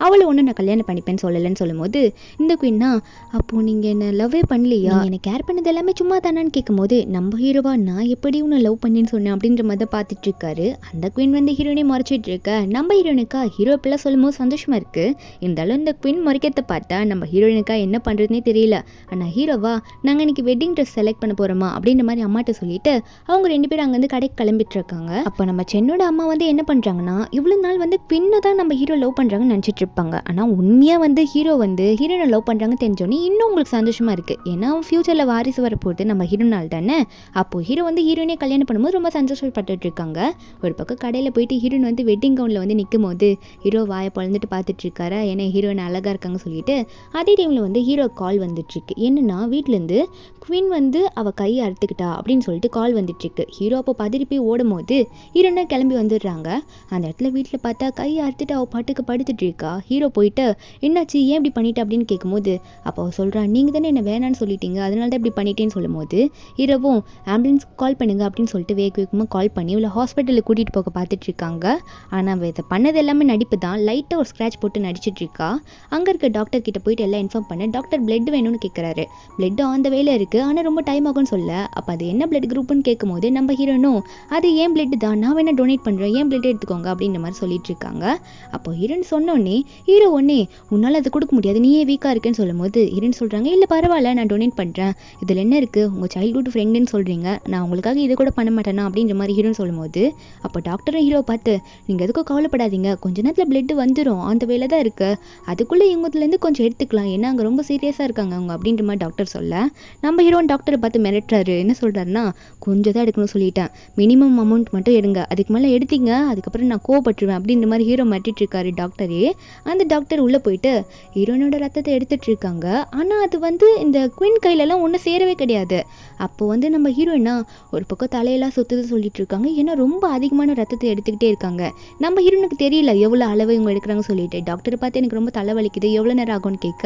அவளை ஒன்று நான் கல்யாணம் பண்ணிப்பேன்னு சொல்லலைன்னு சொல்லும்போது இந்த குயின்னா அப்போது நீங்கள் என்ன லவ்வே பண்ணலையா, என்னை கேர் பண்ணது எல்லாமே சும்மா தானான்னு கேட்கும்போது நம்ம ஹீரோவா நான் எப்படி உன்னை லவ் பண்ணின்னு சொன்னேன் அப்படின்ற மாதிரி தான் பார்த்துட்டு இருக்காரு. அந்த குயின் வந்து ஹீரோனே மறைச்சிட்டு இருக்க. நம்ம ஹீரோனுக்கா ஹீரோ இப்பெல்லாம் சொல்லும்போது சந்தோஷமாக இருக்குது. இருந்தாலும் இந்த குயின் மறைக்கிறத பார்த்தா நம்ம ஹீரோனுக்கா என்ன பண்ணுறதுனே தெரியல. ஆனால் ஹீரோவா நாங்கள் இன்னைக்கு வெட்டிங் ட்ரெஸ் செலக்ட் பண்ண போகிறோமா அப்படின்ற மாதிரி அம்மாட்ட சொல்லிட்டு அவங்க 2 பேரும் அங்கேருந்து கடைக்கு கிளம்பிட்டு இருக்காங்க. அப்போ நம்ம சென்னோட அம்மா வந்து என்ன பண்ணுறாங்கன்னா இவ்வளோ நாள் வந்து குயினை தான் நம்ம ஹீரோ லவ் பண்ணுறாங்கன்னு நினச்சிட்டு இருப்பாங்க. ஆனால் உண்மையாக வந்து ஹீரோ வந்து ஹீரோனை லவ் பண்ணுறாங்க தெரிஞ்சோன்னே இன்னும் உங்களுக்கு சந்தோஷமாக இருக்குது. ஏன்னா ஃப்யூச்சரில் வாரிசு வரப்போகுது நம்ம ஹீரோனால் தானே. அப்போது ஹீரோ வந்து ஹீரோனே கல்யாணம் பண்ணும்போது ரொம்ப சந்தோஷப்பட்டுட்டு இருக்காங்க. ஒரு பக்கம் கடையில் போயிட்டு ஹீரோயின் வந்து வெட்டிங் கவுனில் வந்து நிற்கும் போது ஹீரோ வாயை பழந்துட்டு பார்த்துட்டு இருக்காரு. ஏன்னா ஹீரோயின் அழகாக இருக்காங்க சொல்லிட்டு அதே டைமில் வந்து ஹீரோ கால் வந்துட்டுருக்கு. என்னன்னா வீட்டிலேருந்து குயின் வந்து அவள் கையை அறுத்துக்கிட்டா அப்படின்னு சொல்லிட்டு கால் வந்துட்டுருக்கு. ஹீரோ அப்போ பதறி போய் ஓடும் போது ஹீரோனா கிளம்பி வந்துடுறாங்க. அந்த இடத்துல வீட்டில் பார்த்தா கையை அறுத்துட்டு அவள் பாட்டுக்கு படுத்துட்டு இருக்கா. ஹீரோ போயிட்டு என்னாச்சு ஏன் இப்படி பண்ணிட்ட அப்படின்னு கேட்கும்போது அப்போ அவள் சொல்கிறான், நீங்கள் தானே என்ன வேணான்னு சொல்லிட்டீங்க, அதனால தான் இப்படி பண்ணிட்டேன்னு சொல்லும்போது ஹீரோவும் ஆம்புலன்ஸ் கால் பண்ணுங்க அப்படின்னு சொல்லிட்டு வேகமாக கால் பண்ணி இவ்வளோ ஹாஸ்பிட்டலுக்கு கூட்டிகிட்டு போக பார்த்துட்டு இருக்காங்க. ஆனால் அவள் இதை பண்ணது எல்லாமே நடிப்பு தான். லைட்டாக ஒரு ஸ்க்ராட்ச் போட்டு நடிச்சிட்டு இருக்கா. அங்கே இருக்க டாக்டர் கிட்ட போயிட்டு எல்லாம் இன்ஃபார்ம் பண்ண டாக்டர் பிளட் வேணும்னு கேட்குறாரு. பிளட் ஆன் த வேலை இருக்குது, ஆனால் ரொம்ப டைம் ஆகும்னு சொல்ல. அப்போ அது என்ன பிளட் குரூப்னு கேட்கும்போது நம்ம ஹீரோனும் அது ஏன் பிளட் தான், நான் வேணா டொனேட் பண்ணுறேன், ஏன் பிளட் எடுத்துக்கோங்க அப்படின்ற மாதிரி சொல்லிட்டு இருக்காங்க. அப்போ ஹீரோன்னு சொன்னோடனே ஹீரோ ஒன்னே உன்னால் அது கொடுக்க முடியாது, நீயே வீக்காக இருக்குன்னு சொல்லும்போது ஹீரோன்னு சொல்கிறாங்க, இல்லை பரவாயில்ல நான் டொனேட் பண்ணுறேன், இதில் என்ன இருக்குது, உங்கள் சைல்ட்ஹுட் ஃப்ரெண்டுன்னு சொல்கிறீங்க, நான் உங்களுக்காக இது கூட பண்ண மாட்டேனா அப்படின்ற மாதிரி ஹீரோன்னு சொல்லும்போது அப்போ டாக்டரும் ஹீரோ பார்த்து நீங்கள் எதுக்கும் கவலைப்படாதீங்க, கொஞ்ச நேரத்தில் பிளட் வந்துடும், அந்த வேலை தான் இருக்குது, அதுக்குள்ளே இவங்கத்துலேருந்து கொஞ்சம் எடுத்துக்கலாம், ஏன்னா அங்கே ரொம்ப சீரியஸாக இருக்காங்க அவங்க அப்படின்ற மாதிரி டாக்டர் சொல்ல நம்ம ஹீரோன் டாக்டரை பார்த்து மிரட்டுறாரு. என்ன சொல்கிறாருன்னா கொஞ்சம் தான் எடுக்கணும்னு சொல்லிட்டேன், மினிமம் அமௌண்ட் மட்டும் எடுங்க, அதுக்கு மேலே எடுத்தீங்க அதுக்கப்புறம் நான் கோவப்பட்டுருவேன் அப்படின்ற மாதிரி ஹீரோ மிரட்டிட்டு இருக்காரு டாக்டரே. அந்த டாக்டர் உள்ளே போயிட்டு ஹீரோனோட ரத்தத்தை எடுத்துட்டு இருக்காங்க. ஆனால் அது வந்து இந்த குயின் கையிலலாம் ஒன்றும் சேரவே கிடையாது. அப்போ வந்து நம்ம ஹீரோயினா ஒரு பக்கம் தலையெல்லாம் சுற்றுது சொல்லிட்டு இருக்காங்க. ஏன்னா ரொம்ப அதிகமான ரத்தத்தை எடுத்துக்கிட்டே இருக்காங்க. நம்ம ஹீரோனுக்கு தெரியல எவ்வளோ அளவு இவங்க எடுக்கிறாங்க சொல்லிட்டு டாக்டரை பார்த்து எனக்கு ரொம்ப தலைவலிக்குது, எவ்வளோ நேரம் ஆகும்னு கேட்க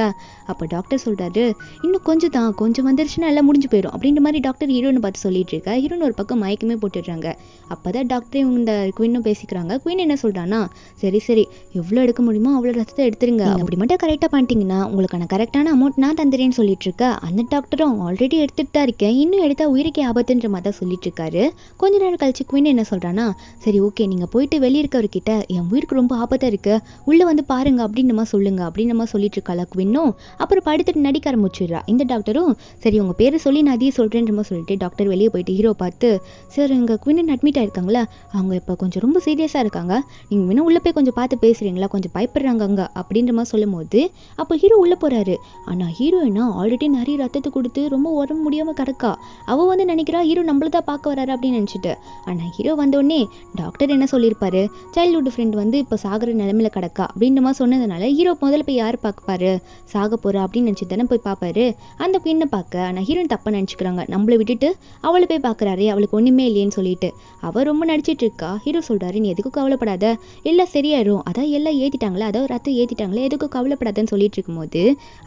அப்போ டாக்டர் சொல்கிறாரு இன்னும் கொஞ்சம் தான், கொஞ்சம் வந்துருச்சுன்னா எல்லாம் முடிஞ்சு போயிடும் அப்படின்ற மாதிரி டாக்டர் ஹீரோனை பார்த்து சொல்லிட்டு இருக்கா. ஹீரோன் ஒரு பக்கம் மயக்கமே போட்டுடுறாங்க. அப்போ தான் டாக்டரே இந்த குயினும் பேசிக்கிறாங்க. குயின் என்ன சொல்கிறான்னா சரி சரி எவ்வளோ எடுக்க முடியுமோ அவ்வளோ ரத்தத்தை எடுத்துருங்க, அப்படி மட்டும் கரெக்டாக பண்ணிட்டீங்கன்னா உங்களுக்கான கரெக்டான அமௌண்ட் நான் தந்துறேன்னு சொல்லிட்டு இருக்க. அந்த டாக்டரும் ஆல்ரெடி எடுத்துகிட்டு தான் இருக்கேன், இன்னும் எடுத்தா உயிருக்கே ஆபத்துன்ற மாதிரி தான் சொல்லிட்டு இருக்காரு. கொஞ்ச நேரம் கழிச்சு குயின் என்ன சொல்கிறான்னா சரி ஓகே நீங்கள் போயிட்டு வெளியே இருக்கவர்கிட்ட என் உயிருக்கு ரொம்ப ஆபத்தாக இருக்கு, உள்ளே வந்து பாருங்க அப்படின்னமா சொல்லுங்க அப்படின்னமா சொல்லிட்டு இருக்காளா குயினும். அப்புறம் படுத்துட்டு நடிக்க ஆரம்பிச்சிடுறா. இந்த டாக்டரும் சரி உங்கள் பேரை சொல்லி நான் அதையே சொல்கிறேன்றமா சொல்லிட்டு டாக்டர் வெளியே போயிட்டு ஹீரோ பார்த்து சார் எங்கள் குயின் அட்மிட் ஆயிருக்காங்களா, அவங்க இப்போ கொஞ்சம் ரொம்ப சீரியஸாக இருக்காங்க, நீங்கள் வேணா உள்ளே போய் கொஞ்சம் பார்த்து பேசுகிறீங்களா, கொஞ்சம் பயப்படுறாங்க அங்கே அப்படின்ற மாதிரி சொல்லும் போது அப்போ ஹீரோ உள்ளே போகிறாரு. ஆனால் ஹீரோயினா ஆல்ரெடி நிறைய ரத்தத்தை கொடுத்து ரொம்ப உடம்பு முடியாமல் கிடக்கா. அவள் வந்து நினைக்கிறா ஹீரோ நம்மள தான் பார்க்க வராரு அப்படின்னு நினச்சிட்டு. ஆனால் ஹீரோ வந்தோடனே டாக்டர் என்ன சொல்லியிருப்பாரு, சைல்ட்ஹுட் ஃப்ரெண்ட் வந்து இப்போ சாகிற நிலமையில கீழே கிடக்கா அப்படின்ற மாதிரி சொன்னதுனால ஹீரோ முதல்ல போய் யார் பார்ப்பாரு, சாக போகிறா அப்படின்னு நினச்சி தானே போய் பார்ப்பாரு அந்த குயினை பார்க்க. ஆனால் ஹீரோயின் தப்பாக நினச்சிக்கிறாங்க, நம்மளை விட்டுட்டு அவளை போய் பார்க்குறாரு, அவளுக்கு ஒன்றுமே இல்லையேன்னு சொல்லிட்டு. அவள் ரொம்ப நடிச்சிட்டு இருக்கா. ஹீரோ சொல்கிறாரு, நீ எதுக்கும் கவலைப்படாத, எல்லாம் சரியாயிரும், அதான் எல்லாம் ஏற்றிட்டாங்களே, அதாவது ரத்தம் ஏற்றிட்டாங்களே, எதுக்கும் கவலைப்படாதன்னு சொல்லிட்டு இருக்கும்போது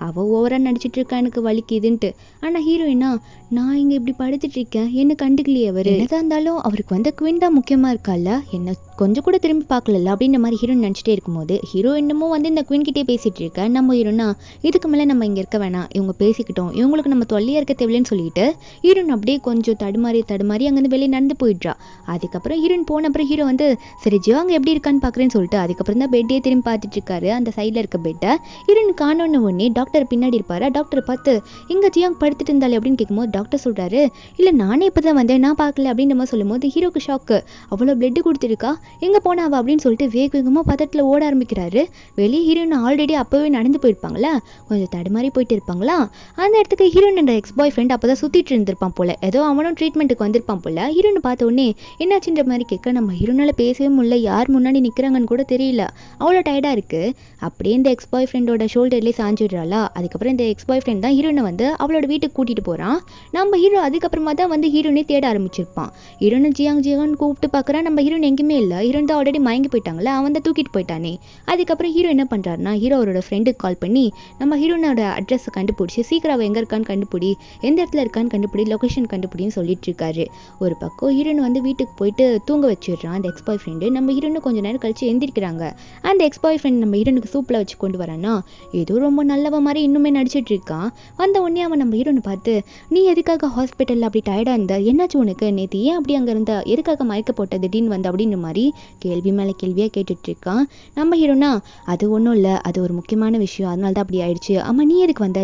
அவள் ஓவராக நடிச்சிட்டு இருக்கா, எனக்கு வலிக்குதுன்ட்டு. ஆனால் ஹீரோயினா, நான் இங்கே இப்படி படுத்துட்டு இருக்கேன், என்ன கண்டுக்கலையே அவர், என்னதான் இருந்தாலும் அவருக்கு வந்து குயின் தான் முக்கியமாக இருக்கால, என்ன கொஞ்சம் கூட திரும்பி பார்க்கல அப்படின்ற மாதிரி ஹீரோயின் நினச்சிட்டே இருக்கும்போது ஹீரோ என்னமோ வந்து இந்த குயின் கிட்டே பேசிகிட்டு இருக்க. நம்ம ஹீரோனா, இதுக்கு மேலே நம்ம இங்கே இருக்க வேணாம், இவங்க பேசிக்கிட்டோம், இவங்களுக்கு நம்ம தொல்லையாக இருக்க தேவையில்லைன்னு சொல்லிட்டு ஹீரோயின் அப்படியே கொஞ்சம் தடுமாறி அங்கேருந்து வெளியே நடந்து போயிடுறா. அதுக்கப்புறம் ஹீரோயின் போன அப்புறம் ஹீரோ வந்து சரி ஜியோ அங்கே எப்படி இருக்கான்னு பார்க்குறேன்னு சொல்லிட்டு அதுக்கப்புறம் தான் பெட்டே திரும்பி பார்த்துட்டு இருக்காரு. அந்த சைடில் இருக்க பெட்டை ஹீரோயின் காணோன்னு உடனே டாக்டர் பின்னாடி இருப்பாரு. டாக்டர் பார்த்து இங்கே ஜியாங் படுத்துட்டு இருந்தாலே அப்படின்னு கேட்கும்போது டாக்டர் சொல்கிறாரு, இல்லை நானே இப்போ தான் வந்தேன், நான் பார்க்கல அப்படின்ற மாதிரி சொல்லும்போது ஹீரோக்கு ஷாக்கு, அவ்வளோ பிளட்டு கொடுத்துருக்கா, எங்கே போனாவா அப்படின்னு சொல்லிட்டு வேகமாக பதத்தில் ஓட ஆரம்பிக்கிறாரு. வெளியே ஹீரோயின் ஆல்ரெடி அப்போவே நடந்து போயிருப்பாங்களா, கொஞ்சம் தடுமாறி போயிட்டு இருப்பாங்களா. அந்த இடத்துக்கு ஹீரோயின் என்ற எக்ஸ் பாய் ஃப்ரெண்ட் அப்போ தான் சுற்றிட்டு இருந்திருப்பான் போல, ஏதோ அவனும் ட்ரீட்மெண்ட்டுக்கு வந்திருப்பான் போல. ஹீரோனை பார்த்த உடனே என்னாச்சுன்ற மாதிரி கேட்க, நம்ம ஹீரோனால் பேசவே முடியல, யார் முன்னாடி நிற்கிறாங்கன்னு கூட தெரியல, அவ்வளோ டயர்டாக இருக்குது. அப்படியே இந்த எக்ஸ் பாய் ஃப்ரெண்டோட ஷோல்டர்லேயே சாஞ்சிடுறாளா. அதுக்கப்புறம் இந்த எக்ஸ் பாய் ஃப்ரெண்ட் தான் ஹீரோனை வந்து அவளோட வீட்டுக்கு கூட்டிகிட்டு போகிறான். நம்ம ஹீரோ அதுக்கப்புறமா தான் வந்து ஹீரோனே தேட ஆரம்பிச்சிருப்பான். ஹீரோனை ஜியாங்னு கூப்பிட்டு பார்க்குறான், நம்ம ஹீரோன் எங்கேயுமே இல்லை, ஹீரோன் தான் ஆல்ரெடி மயங்கி போயிட்டாங்களே, அவன் தான் தூக்கிட்டு போயிட்டானே. அதுக்கப்புறம் ஹீரோ என்ன பண்ணுறாருனா, ஹீரோ அவரோட ஃப்ரெண்டுக்கு கால் பண்ணி நம்ம ஹீரோனோட அட்ரஸை கண்டுபிடிச்சி சீக்கிரம் அவள் எங்கே இருக்கான்னு கண்டுபிடி, எந்த இடத்துல இருக்கான்னு கண்டுபிடி, லொக்கேஷன் கண்டுபிடின்னு சொல்லிட்டு இருக்காரு. ஒரு பக்கம் ஹீரோன் வந்து வீட்டுக்கு போயிட்டு தூங்க வச்சிடுறான் அந்த எக்ஸ் பாய் ஃப்ரெண்டு. நம்ம ஹீரோனு கொஞ்சம் நேரம் கழிச்சு எந்திரிக்கிறாங்க. அந்த எக்ஸ் பாய் ஃப்ரெண்ட் நம்ம ஹீரோனுக்கு சூப்பில் வச்சு கொண்டு வரானா, ஏதோ ரொம்ப நல்லவ மாதிரி இன்னுமே நடிச்சிட்டு இருக்கான். வந்த உடனே அவன் நம்ம ஹீரோனை பார்த்து, நீ எதுக்காக ஹாஸ்பிட்டலில் அப்படி டயர்டாக இருந்த, என்னாச்சு உனக்கு, நேற்று ஏன் அப்படி அங்கே இருந்தா, எதுக்காக மயக்க போட்ட திடீர்னு வந்து அப்படின்ற மாதிரி கேள்வி மேலே கேள்வியாக கேட்டுட்டு இருக்கான். நம்ம ஹீரோனா, அது ஒன்றும் இல்லை, அது ஒரு முக்கியமான விஷயம், அதனால தான் அப்படி ஆயிடுச்சு. ஆமாம் நீ எதுக்கு வந்த,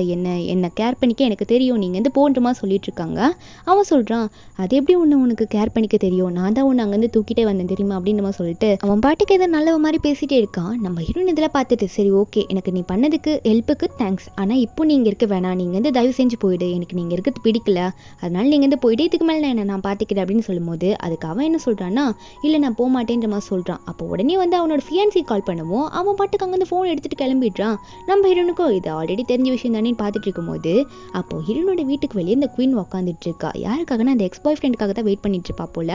என்ன கேர் பண்ணிக்க எனக்கு தெரியும், நீங்கள் வந்து போன்றமா சொல்லிட்டு இருக்காங்க. அவன் சொல்கிறான், அது எப்படி உனக்கு கேர் பண்ணிக்க தெரியும், நான் தான் உன்னை அங்கேருந்து தூக்கிட்டே வந்தேன் தெரியுமா அப்படின்னு நம்ம சொல்லிட்டு அவன் பாட்டுக்கு ஏதோ நல்லவ மாதிரி பேசிகிட்டே இருக்கான். நம்ம ஹீரோயின் இதில் பார்த்துட்டு, சரி ஓகே, எனக்கு நீ பண்ணதுக்கு ஹெல்ப்புக்கு தேங்க்ஸ், ஆனால் இப்போ நீங்கள் இருக்க வேணாம், நீங்கள் வந்து தயவு செஞ்சு போயிடு, எனக்கு நீங்கள் இருக்கிறது பிடிக்கல, அதனால நீங்கள் வந்து போயிட்டு இதுக்கு மேலே நான் பார்த்துக்கிறேன் அப்படின்னு சொல்லும்போது அதுக்கு அவன் என்ன சொல்கிறான்னா, இல்லை நான் போக மாட்டேன்ற மாதிரி சொல்கிறான். அப்போ உடனே வந்து அவனோட ஃபியான்சி கால் பண்ணுவோம். அவன் பாட்டுக்கு அங்கேருந்து ஃபோன் எடுத்துகிட்டு கிளம்பிடுறான். நம்ம ஹீரோனுக்கும் இது ஆல்ரெடி தெரிஞ்ச விஷயம் தானே பார்த்துட்டு இருக்கும்போது அப்போது ஹீரோனோட வீட்டுக்கு வெளியே இந்த குயின் உட்காந்துட்டு இருக்கா. யாருக்காகனா அந்த எக்ஸ் பாய் ஃப்ரெண்டுக்காக தான் வெயிட் பண்ணிட்டு இருப்பா போல.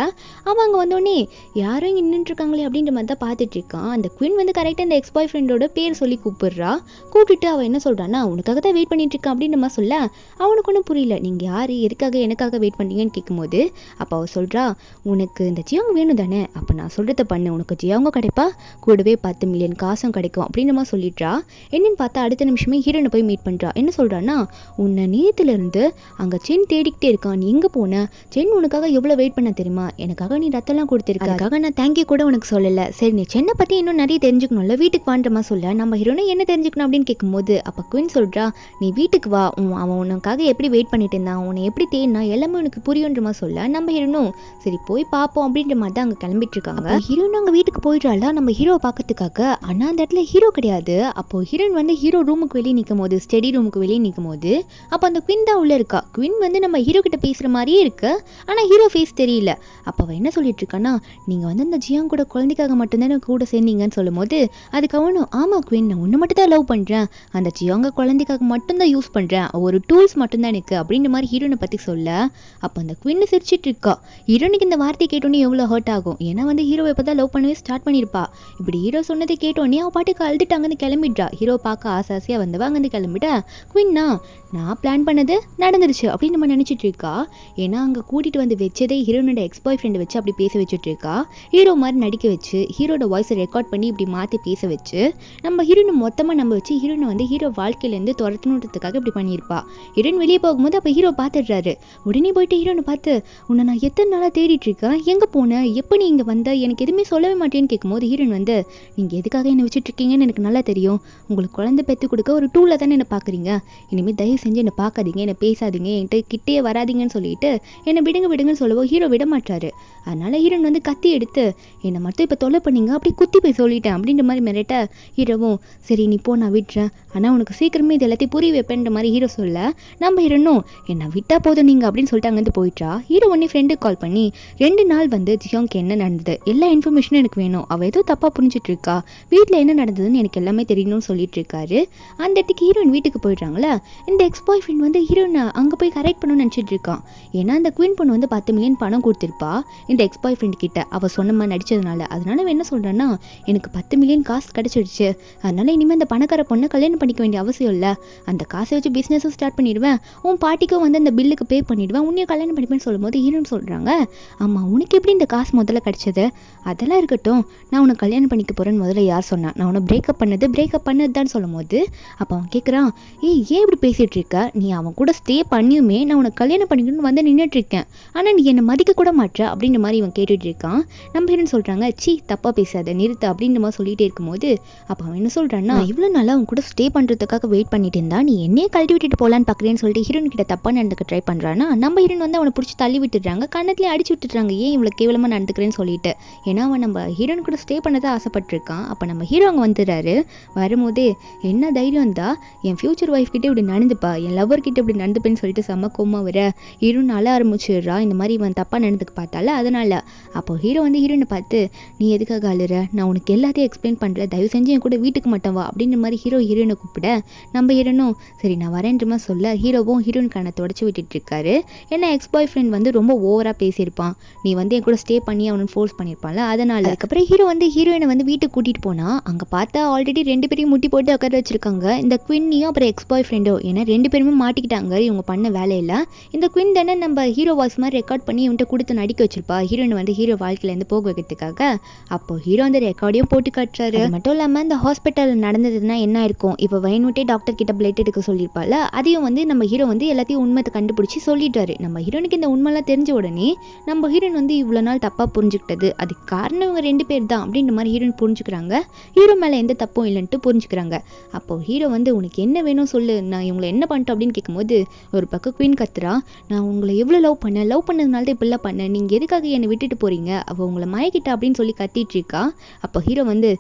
அவன் அங்கே வந்தோடனே யாரும் இங்கே நின்றுருக்காங்களே அப்படின்ற மாதிரி தான் பார்த்துட்டு இருக்கான். அந்த குயின் வந்து கரெக்டாக அந்த எக்ஸ் பாய் ஃப்ரெண்டோட பேர் சொல்லி கூப்பிடுறா. கூப்பிட்டு அவன் என்ன சொல்கிறான்னா, உனக்காக தான் வெயிட் பண்ணிட்டு இருக்கான் அப்படின்ற மாதிரி சொல்ல அவனுக்கு ஒன்றும் புரியல, நீங்கள் யார், எதுக்காக எனக்காக வெயிட் பண்ணுறீங்கன்னு கேட்கும்போது அப்போ அவள் சொல்கிறா, உனக்கு இந்த ஜியாங் வேணும் தானே, அப்போ நான் சொல்கிறத பண்ணு, உனக்கு ஜியாங்க கிடைப்பா, கூடவே 10 மில்லியன் காசும் கிடைக்கும் அப்படின்னு மாதிரி சொல்லிடுறா. என்னன்னு பார்த்தா அடுத்த நிமிஷமே ஹீரோனை போய் மீட் பண்ணுறா. என்ன சொல்கிறான்னா, உன்னை நேற்றுலேருந்து அங்கே சென் தேடிக்கிட்டே இருக்கான், நீ எங்கே போன, சென் உனக்காக எவ்வளோ வெயிட் பண்ண தெரியுமா, எனக்காக நீ ரத்தம்லாம் கொடுத்துருக்க, அதுக்காக நான் தேங்க்யூ கூட உனக்கு சொல்லலை, சரி நீ சென்னை பற்றி இன்னும் நிறைய தெரிஞ்சுக்கணும்ல, வீட்டுக்கு வான்ற மாதிரி சொல்ல நம்ம ஹீரோனை என்ன தெரிஞ்சுக்கணும் அப்படின்னு கேட்கும்போது அப்போ குயின் சொல்கிறா, நீ வீட்டுக்கு வா, அவன் உனக்காக எப்படி வெயிட் பண்ணிட்டு இருந்தான், உன்னை எப்படி தேடினா எல்லாமே உனக்கு புரியுன்ற மாதிரி சொல்ல நம்ம ஹீரோனும் சரி போய் பார்ப்போம் அப்படின்ற மாதிரி தான் அங்கே கிளம்பிட்டு இருக்காங்க. ஹீரோனும் அங்கே வீட்டுக்கு போயிடுறாளா நம்ம ஹீரோ பார்க்கறதுக்காக. ஆனால் அந்த இடத்துல ஹீரோ கிடையாது. அப்போ ஹீரோயின் வந்து ஹீரோ ரூமுக்கு வெளியே நிற்கும் போது, ஸ்டடி ரூமுக்கு வெளியே நிற்கும் போது அப்போ அந்த குயின் தான் உள்ளே இருக்கா. குயின் வந்து நம்ம ஹீரோ கிட்ட பேசுகிற மாதிரியே இருக்கு, ஆனால் ஹீரோ ஃபேஸ் தெரியல. அப்போ அவள் என்ன சொல்லிட்டு இருக்கான்னா, நீங்கள் வந்து அந்த ஜியாங் கூட குழந்தைக்காக மட்டும்தானே கூட சேர்ந்தீங்கன்னு சொல்லும் போது அதுக்கு அவனும், ஆமாம் குயின், நான் ஒன்று மட்டும் தான் லவ் பண்ணுறேன், அந்த ஜியாங்க குழந்தைக்காக மட்டும்தான் யூஸ் பண்ணுறேன், ஒரு டூல்ஸ் மட்டும்தான் எனக்கு அப்படின்ற மாதிரி ஹீரோனை பற்றி சொல்ல அப்போ அந்த குயின் சிரிச்சிட்டு இருக்கா. ஹீரோனுக்கு இந்த வார்த்தை கேட்டோன்னே எவ்வளோ ஹர்ட் ஆகும். ஏன்னா வந்து ஹீரோ இப்போ தான் லவ் பண்ணவே ஸ்டார்ட் பண்ணியிருப்பா. இப்படி ஹீரோ சொன்னதை கேட்டோன்னே அவள் பாட்டுக்கு அழுதுட்டு அங்கேருந்து கிளம்பிடுறா. ஹீரோ பார்க்க ஆசாசியாக வந்தவா அங்கேருந்து கிளம்பிட்டா. குயின்னா, நான் பிளான் பண்ணது நடந்துருச்சு அப்படின்னு நம்ம நினச்சிட்டு இருக்கா. ஏன்னா அங்கே கூட்டிகிட்டு வந்து வச்சதே ஹீரோனோட எக்ஸ் பாய் ஃப்ரெண்டை வச்சு அப்படி பேச வச்சுட்டு இருக்கா. ஹீரோ மாதிரி நடிக்க வச்சு ஹீரோட வாய்ஸை ரெக்கார்ட் பண்ணி இப்படி மாற்றி பேச வச்சு நம்ம ஹீரோனை மொத்தமாக நம்ப வச்சு ஹீரோனை வந்து ஹீரோ வாழ்க்கையிலேருந்து துரத்தணுன்றதுக்காக இப்படி பண்ணியிருப்பா. ஹீரோயின் வெளியே போகும்போது அப்போ ஹீரோ பார்த்துடுறாரு. உடனே போயிட்டு ஹீரோனை பார்த்து, உன்னை நான் எத்தனை நாளாக தேடிட்டு இருக்கேன், எங்கே போனேன், எப்போ நீ இங்கே வந்த, எனக்கு எதுவுமே சொல்லவே மாட்டேன்னு கேட்கும்போது ஹீரோயின் வந்து, நீங்கள் எதுக்காக என்னை வச்சுட்டு இருக்கீங்கன்னு எனக்கு நல்லா தெரியும், உங்களுக்கு குழந்தை பெற்று கொடுக்க ஒரு டூலை தானே என்னை பார்க்குறீங்க, இனிமேல் தயவு செஞ்சு என்னை பார்க்காதீங்க, என்னை பேசாதீங்க, என்கிட்ட கிட்டே வராதிங்கன்னு சொல்லிட்டு என்னை விடுங்கன்னு சொல்லவோ ஹீரோ விட மாட்டாரு. அதனால் ஹீரோயின் வந்து கத்தி எடுத்து என்னை மட்டும் இப்போ தொலை பண்ணீங்க அப்படி குத்தி போய் சொல்லிட்டேன் அப்படின்ற மாதிரி மிரட்ட ஹீரோவும் சரி நீ போ நான் விட்டுறேன், ஆனால் உனக்கு சீக்கிரமே இது எல்லாத்தையும் புரிய வைப்பேன்ற மாதிரி ஹீரோ சொல்ல நம்ம ஹீரோனும் என்னை விட்டா போதும் நீங்கள் அப்படின்னு சொல்லிட்டு அங்கேருந்து போயிட்டா. ஹீரோ ஒன்னே ஃப்ரெண்டுக்கு கால் பண்ணி 2 நாள் வந்து ஜியோங்க்கு என்ன நடந்தது எல்லா இன்ஃபர்மேஷனும் எனக்கு வேணும், அவள் ஏதோ தப்பாக புரிஞ்சிட்டு இருக்கா, வீட்டில் என்ன நடந்ததுன்னு எனக்கு எல்லாமே தெரியணும்னு சொல்லிட்டு இருக்காரு. அந்த இடத்துக்கு ஹீரோயின் வீட்டுக்கு போயிடுறாங்களே. இந்த எக்ஸ் பாய் ஃப்ரெண்ட் வந்து ஹீரோயினை அங்கே போய் கரெக்ட் பண்ணணும்னு நினச்சிட்டு இருக்கான். ஏன்னா அந்த குவீன் பொண்ணு வந்து 10 மில்லியன் பணம் கொடுத்துருப்பா இந்த எக்ஸ் பாய் ஃப்ரெண்ட் கிட்ட அவள் சொன்ன மாதிரி நடிச்சதுனால. அதனால அவன் என்ன சொல்கிறான்னா எனக்கு 10 மில்லியன் காசு கிடச்சிடுச்சு, அதனால இனிமேல் அந்த பணக்கார பொண்ணை கல்யாணம் பண்ணிக்க வேண்டிய அவசியம் இல்லை, அந்த காசை வச்சு பிஸ்னஸும் ஸ்டார்ட் பண்ணிடுவேன், உன் பாட்டிக்கும் வந்து அந்த பில்லுக்கு பே பண்ணிடுவேன், உன்னையும் கல்யாணம் பண்ணிப்பேன்னு சொல்லும்போது ஹீரோன்னு சொல்கிறாங்க ஆமாம் உனக்கு எப்படி இந்த காசு முதல்ல கிடச்சது, அதெல்லாம் இருக்கட்டும், நான் உனக்கு கல்யாணம் பண்ணிக்க போகிறேன்னு முதல்ல யார் சொன்னான், நான் உன்னை பிரேக்கப் பண்ணது தான் சொல்லும் போது அப்போ அவன் கேட்குறான் ஏன் இப்படி பேசிகிட்டு இருக்க, நீ அவன் கூட ஸ்டே பண்ணியுமே நான் உனக்கு கல்யாணம் பண்ணிக்கணும்னு வந்து நின்றுட்டு இருக்கேன், ஆனால் நீ என்னை மதிக்க கூட மாட்டேற அப்படின்ற மாதிரி இவன் கேட்டுட்டு இருக்கான். நம்ம ஹீரோன்னு சொல்கிறாங்க தப்பாக பேசாத நிறுத்த அப்படின்ற மாதிரி சொல்லிகிட்டே இருக்கும்போது அப்போ அவன் என்ன சொல்கிறான்னா இவ்வளோ நாளாக அவன் கூட ஸ்டே பண்ணுறதுக்காக வெயிட் பண்ணிட்டு இருந்தா நீ என்னையே கழட்டி விட்டுட்டு போகலான்னு பார்க்குறேன்னு சொல்லிட்டு ஹீரோன் கிட்ட தப்பாக நடந்துக்க ட்ரை பண்ணுறான்னா நம்ம ஹீரோன் வந்து அவனை பிடிச்சி தள்ளி விட்டுடுறாங்க, கண்ணத்துலேயே அடிச்சு விட்டுறாங்க ஏன் இவ்வளோ கேவலமாக நடந்துக்கிறேன்னு சொல்லிட்டு. ஏன்னா அவன் நம்ம ஹீரோன் கூட ஸ்டே பண்ணதான் ஆசைப்பட்டிருக்கான். அப்போ நம்ம ஹீரோ அங்கே வந்துடுறாரு. வரும்போதே என்ன தைரியம் தான் என் ஃபியூச்சர் ஒய்ஃப் கிட்டே இப்படி நடந்துப்பா, என் லவர் கிட்ட இப்படி நடந்துப்பேன்னு சொல்லிட்டு செம்ம கோமா வர ஹீரோன் அழ ஆரம்பிச்சிடுறா. இந்த மாதிரி இவன் தப்பாக நடந்துக்கு பார்த்தால அதனால. அப்போ ஹீரோ வந்து ஹீரோனை பார்த்து நீ எதுக்காக அழுற, நான் உனக்கு எல்லாத்தையும் எக்ஸ்பிளைன் பண்ணுறேன், தயவு செஞ்சு என் கூட வீட்டுக்கு மட்டும் வா அப்படின்ற மாதிரி ஹீரோயினை கூப்பிட நம்ம ஹீரோனும் சரி நான் வரேன்றமா சொல்ல ஹீரோவும் ஹீரோயின் கண்ணை தொடச்சி விட்டுட்டு இருக்காரு. ஏன்னா எக்ஸ் பாய் ஃப்ரெண்ட் வந்து ரொம்ப ஓவராக பேசியிருப்பான், நீ வந்து என் கூட ஸ்டே பண்ணி அவனை ஃபோர்ஸ் பண்ணியிருப்பான்ல அதனால. அதுக்கப்புறம் ஹீரோ வந்து ஹீரோயினை வந்து வீட்டுக்கு கூட்டிகிட்டு போனால் அங்கே பார்த்தா ஆல்ரெடி 2 பேரையும் முட்டி போட்டு உட்கார வச்சிருக்காங்க, இந்த குவின்னியும் அப்புறம் எக்ஸ் பாய் ஃப்ரெண்டோ. ஏன்னா 2 பேருமே மாட்டிக்கிட்டாங்க இவங்க பண்ண வேலையில். இந்த குவின் தானே நம்ம ஹீரோ வாய்ஸ் மாதிரி ரெக்கார்ட் பண்ணி இவன்ட்டு கொடுத்து நடிக்க வச்சிருப்பா ஹீரோயின் வந்து ஹீரோ வாழ்க்கையிலேருந்து போக வைக்கிறதுக்காக. அப்போ ஹீரோ அந்த ரெக்கார்டையும் போட்டு காட்டுறாரு. அது மட்டும் இல்லாமல் இந்த ஹாஸ்பிட்டல் நடந்ததுன்னா என்ன இருக்கும், இப்போ வைன்விட்டே டாக்டர் கிட்ட பிளட் எடுக்க சொல்லியிருப்பால அதையும் வந்து நம்ம ஹீரோ வந்து எல்லாத்தையும் உண்மையை கண்டுபிடிச்சி சொல்லிட்டாரு. நம்ம ஹீரோனுக்கு இந்த உண்மைலாம் தெரிஞ்ச உடனே நம்ம ஹீரோயின் வந்து இவ்வளோ நாள் தப்பாக புரிஞ்சுக்கிட்டது அதுக்கு காரணம் இவங்க 2 பேர் தான் அப்படின்ற மாதிரி ஹீரோயின் புரிஞ்சுக்கிறாங்க. ஹீரோ மேலே எந்த தப்பும் இல்லைன்ட்டு புரிஞ்சுக்கிறாங்க. அப்போ ஹீரோ வந்து உனக்கு என்ன வேணும் சொல்லு, நான் இவங்களை என்ன பண்ணிட்டோம் அப்படின்னு கேட்கும்போது ஒரு பக்கம் குவீன் கத்துறா நான் உங்களை எவ்வளோ லவ் பண்ணதுனால தான் இப்படிலாம் பண்ணேன், நீங்கள் எதுக்காக என்னை விட்டுட்டு போகிறீங்க, அவள் உங்களை மயக்கிட்டா அப்படின்னு சொல்லி கத்திட்டு இருக்கா. அப்போ ஹீரோ வந்து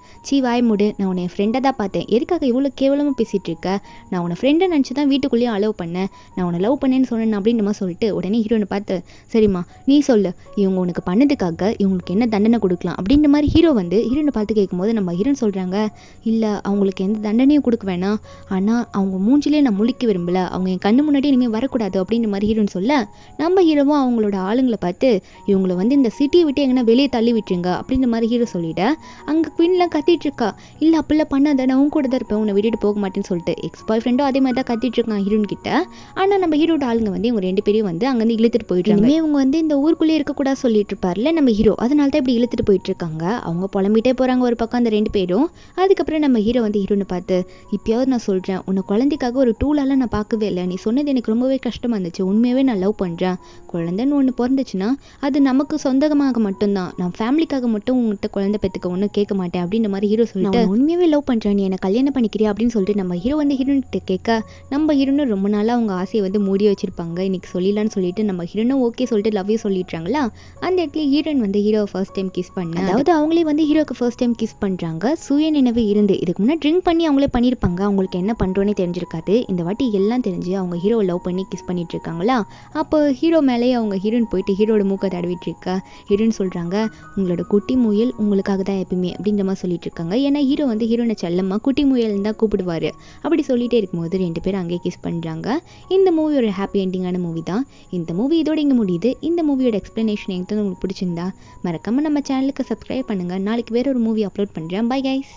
வாய மூடு, நான் உன்னை என் ஃப்ரெண்டை தான் பார்த்தேன், எதுக்காக இவ்வளோ கேவலமாக பேசிகிட்டு இருக்க, நான் உன்னை ஃப்ரெண்டை நினச்சி தான் வீட்டுக்குள்ளேயே அலோவ் பண்ணேன், நான் உன்னை லவ் பண்ணேன்னு சொன்னேன் அப்படின்ற மாதிரி சொல்லிட்டு உடனே ஹீரோனை பார்த்து சரிம்மா நீ சொல்லு இவங்க உனக்கு பண்ணதுக்காக இவங்களுக்கு என்ன தண்டனை கொடுக்கலாம் அப்படின்ற மாதிரி ஹீரோ வந்து ஹீரோனை பார்த்து கேட்கும்போது நம்ம ஹீரோன் சொல்கிறாங்க இல்லை அவங்களுக்கு எந்த தண்டனையும் கொடுக்க வேணாம், ஆனால் அவங்க மூஞ்சிலே நான் முழிக்க விரும்பல, அவங்க என் கண்ணு முன்னாடி இனிமேல் வரக்கூடாது அப்படின்ற மாதிரி ஹீரோன் சொல்ல நம்ம ஹீரோவும் அவங்களோட ஆளுங்களை பார்த்து இவங்களை வந்து இந்த சிட்டியை விட்டு எங்கன்னா வெளியே தள்ளி விட்டுருங்க அப்படின்ற மாதிரி ஹீரோ சொல்லிவிட அங்கே குயின்லாம் கத்திட்டு இருக்கா இல்லை அப்படிலாம் பண்ணாத நான் உன் கூட தான் இருப்பேன் உன்னை விட்டுட்டு போக மாட்டேன்னு சொல்லிட்டு. எக்ஸ் பாய் ஃப்ரெண்டும் அதே மாதிரி தான் கத்திட்டு இருக்கான் ஹீரோன் கிட்ட. ஆனால் நம்ம ஹீரோட ஆளுங்க வந்து இவங்க 2 பேரையும் வந்து அங்கேருந்து இழுத்துட்டு போயிட்டு இவங்க வந்து இந்த ஊருக்குள்ளே இருக்கக்கூடாது சொல்லிட்டு இருப்பார்ல நம்ம ஹீரோ, அதனால தான் இப்படி இழுத்துட்டு போயிட்டு இருக்காங்க. அவங்க புலம்பிட்டே போகிறாங்க ஒரு பக்கம் அந்த 2 பேரும். அதுக்கப்புறம் நம்ம ஹீரோ வந்து ஹீரோனை பார்த்து இப்பயாவது நான் சொல்கிறேன் உன்னை குழந்தைக்காக ஒரு டூலாலாம் நான் பார்க்கவே இல்லை, நீ சொன்னது எனக்கு ரொம்பவே கஷ்டமாக இருந்துச்சு, உண்மையாகவே நான் லவ் பண்ணுறேன், குழந்தைன்னு ஒன்று பிறந்துச்சுன்னா அது நமக்கு சொந்தமாக மட்டும்தான், நான் ஃபேமிலிக்காக மட்டும் உங்கள்கிட்ட குழந்தை பெற்றுக்க ஒன்றும் கேட்க மாட்டேன் அப்படின்ற மாதிரி ஹீரோ சொல்லிட்டு உண்மையாகவே லவ் பண்ணுறேன், நீ என்னை கல்யாணம் பண்ணிக்கிறியா அப்படின்னு சொல்லிட்டு நம்ம ஹீரோ வந்து ஹீரோன்கிட்ட கேட்க நம்ம ஹீரோனும் ரொம்ப நாளாக அவங்க ஆசையை வந்து மூடி வச்சிருப்பாங்க, இன்னைக்கு சொல்லிடலான்னு சொல்லிட்டு நம்ம ஹீரோனும் ஓகே சொல்லிட்டு லவ்வே சொல்லிடுறாங்களா. அந்த இடத்துல ஹீரோயின் வந்து ஹீரோவை ஃபர்ஸ்ட் டைம் கிஸ் பண்ண, அதாவது அவங்களே வந்து ஹீரோக்கு ஃபர்ஸ்ட் டைம் கிஸ் பண்ணுறாங்க. சுய நினைவு இருந்து இதுக்கு முன்னாடி ட்ரிங்க் பண்ணி அவங்களே பண்ணியிருப்பாங்க, அவங்களுக்கு என்ன பண்ணுறோன்னே தெரிஞ்சிருக்காது. இந்த வாட்டி எல்லாம் தெரிஞ்சு அவங்க ஹீரோவை லவ் பண்ணி கிஸ் பண்ணிட்டு இருக்காங்களா. அப்போ ஹீரோ மேலேயே அவங்க ஹீரோயின் போயிட்டு ஹீரோட மூக்கை தடவிட்டு இருக்கா. ஹீரோயின் சொல்கிறாங்க உங்களோட குட்டி முயல் உங்களுக்காக தான் எப்பயுமே அப்படின்ற மாதிரி சொல்லிட்டு இருக்காங்க. ஏன்னா ஹீரோ வந்து ஹீரோனை செல்லம்மா குட்டி முயல் தான் கூப்பிடுவார். அப்படி சொல்லிட்டே இருக்கும்போது 2 பேரும் அங்கேயே கிஸ் பண்ணுறாங்க. இந்த மூவி ஒரு ஹாப்பி எண்டிங்கான மூவி தான். இந்த மூவி இதோட இங்கே முடியுது. இந்த மூவியோட எக்ஸ்ப்ளனேஷன் எனக்கு உங்களுக்கு பிடிச்சிருந்தா மறக்காமல் நம்ம சேனலுக்கு சப்ஸ்கிரைப் பண்ணுங்கள். நாளைக்கு வேற ஒரு மூவி அப்லோட் பண்ணுறேன். Bye guys.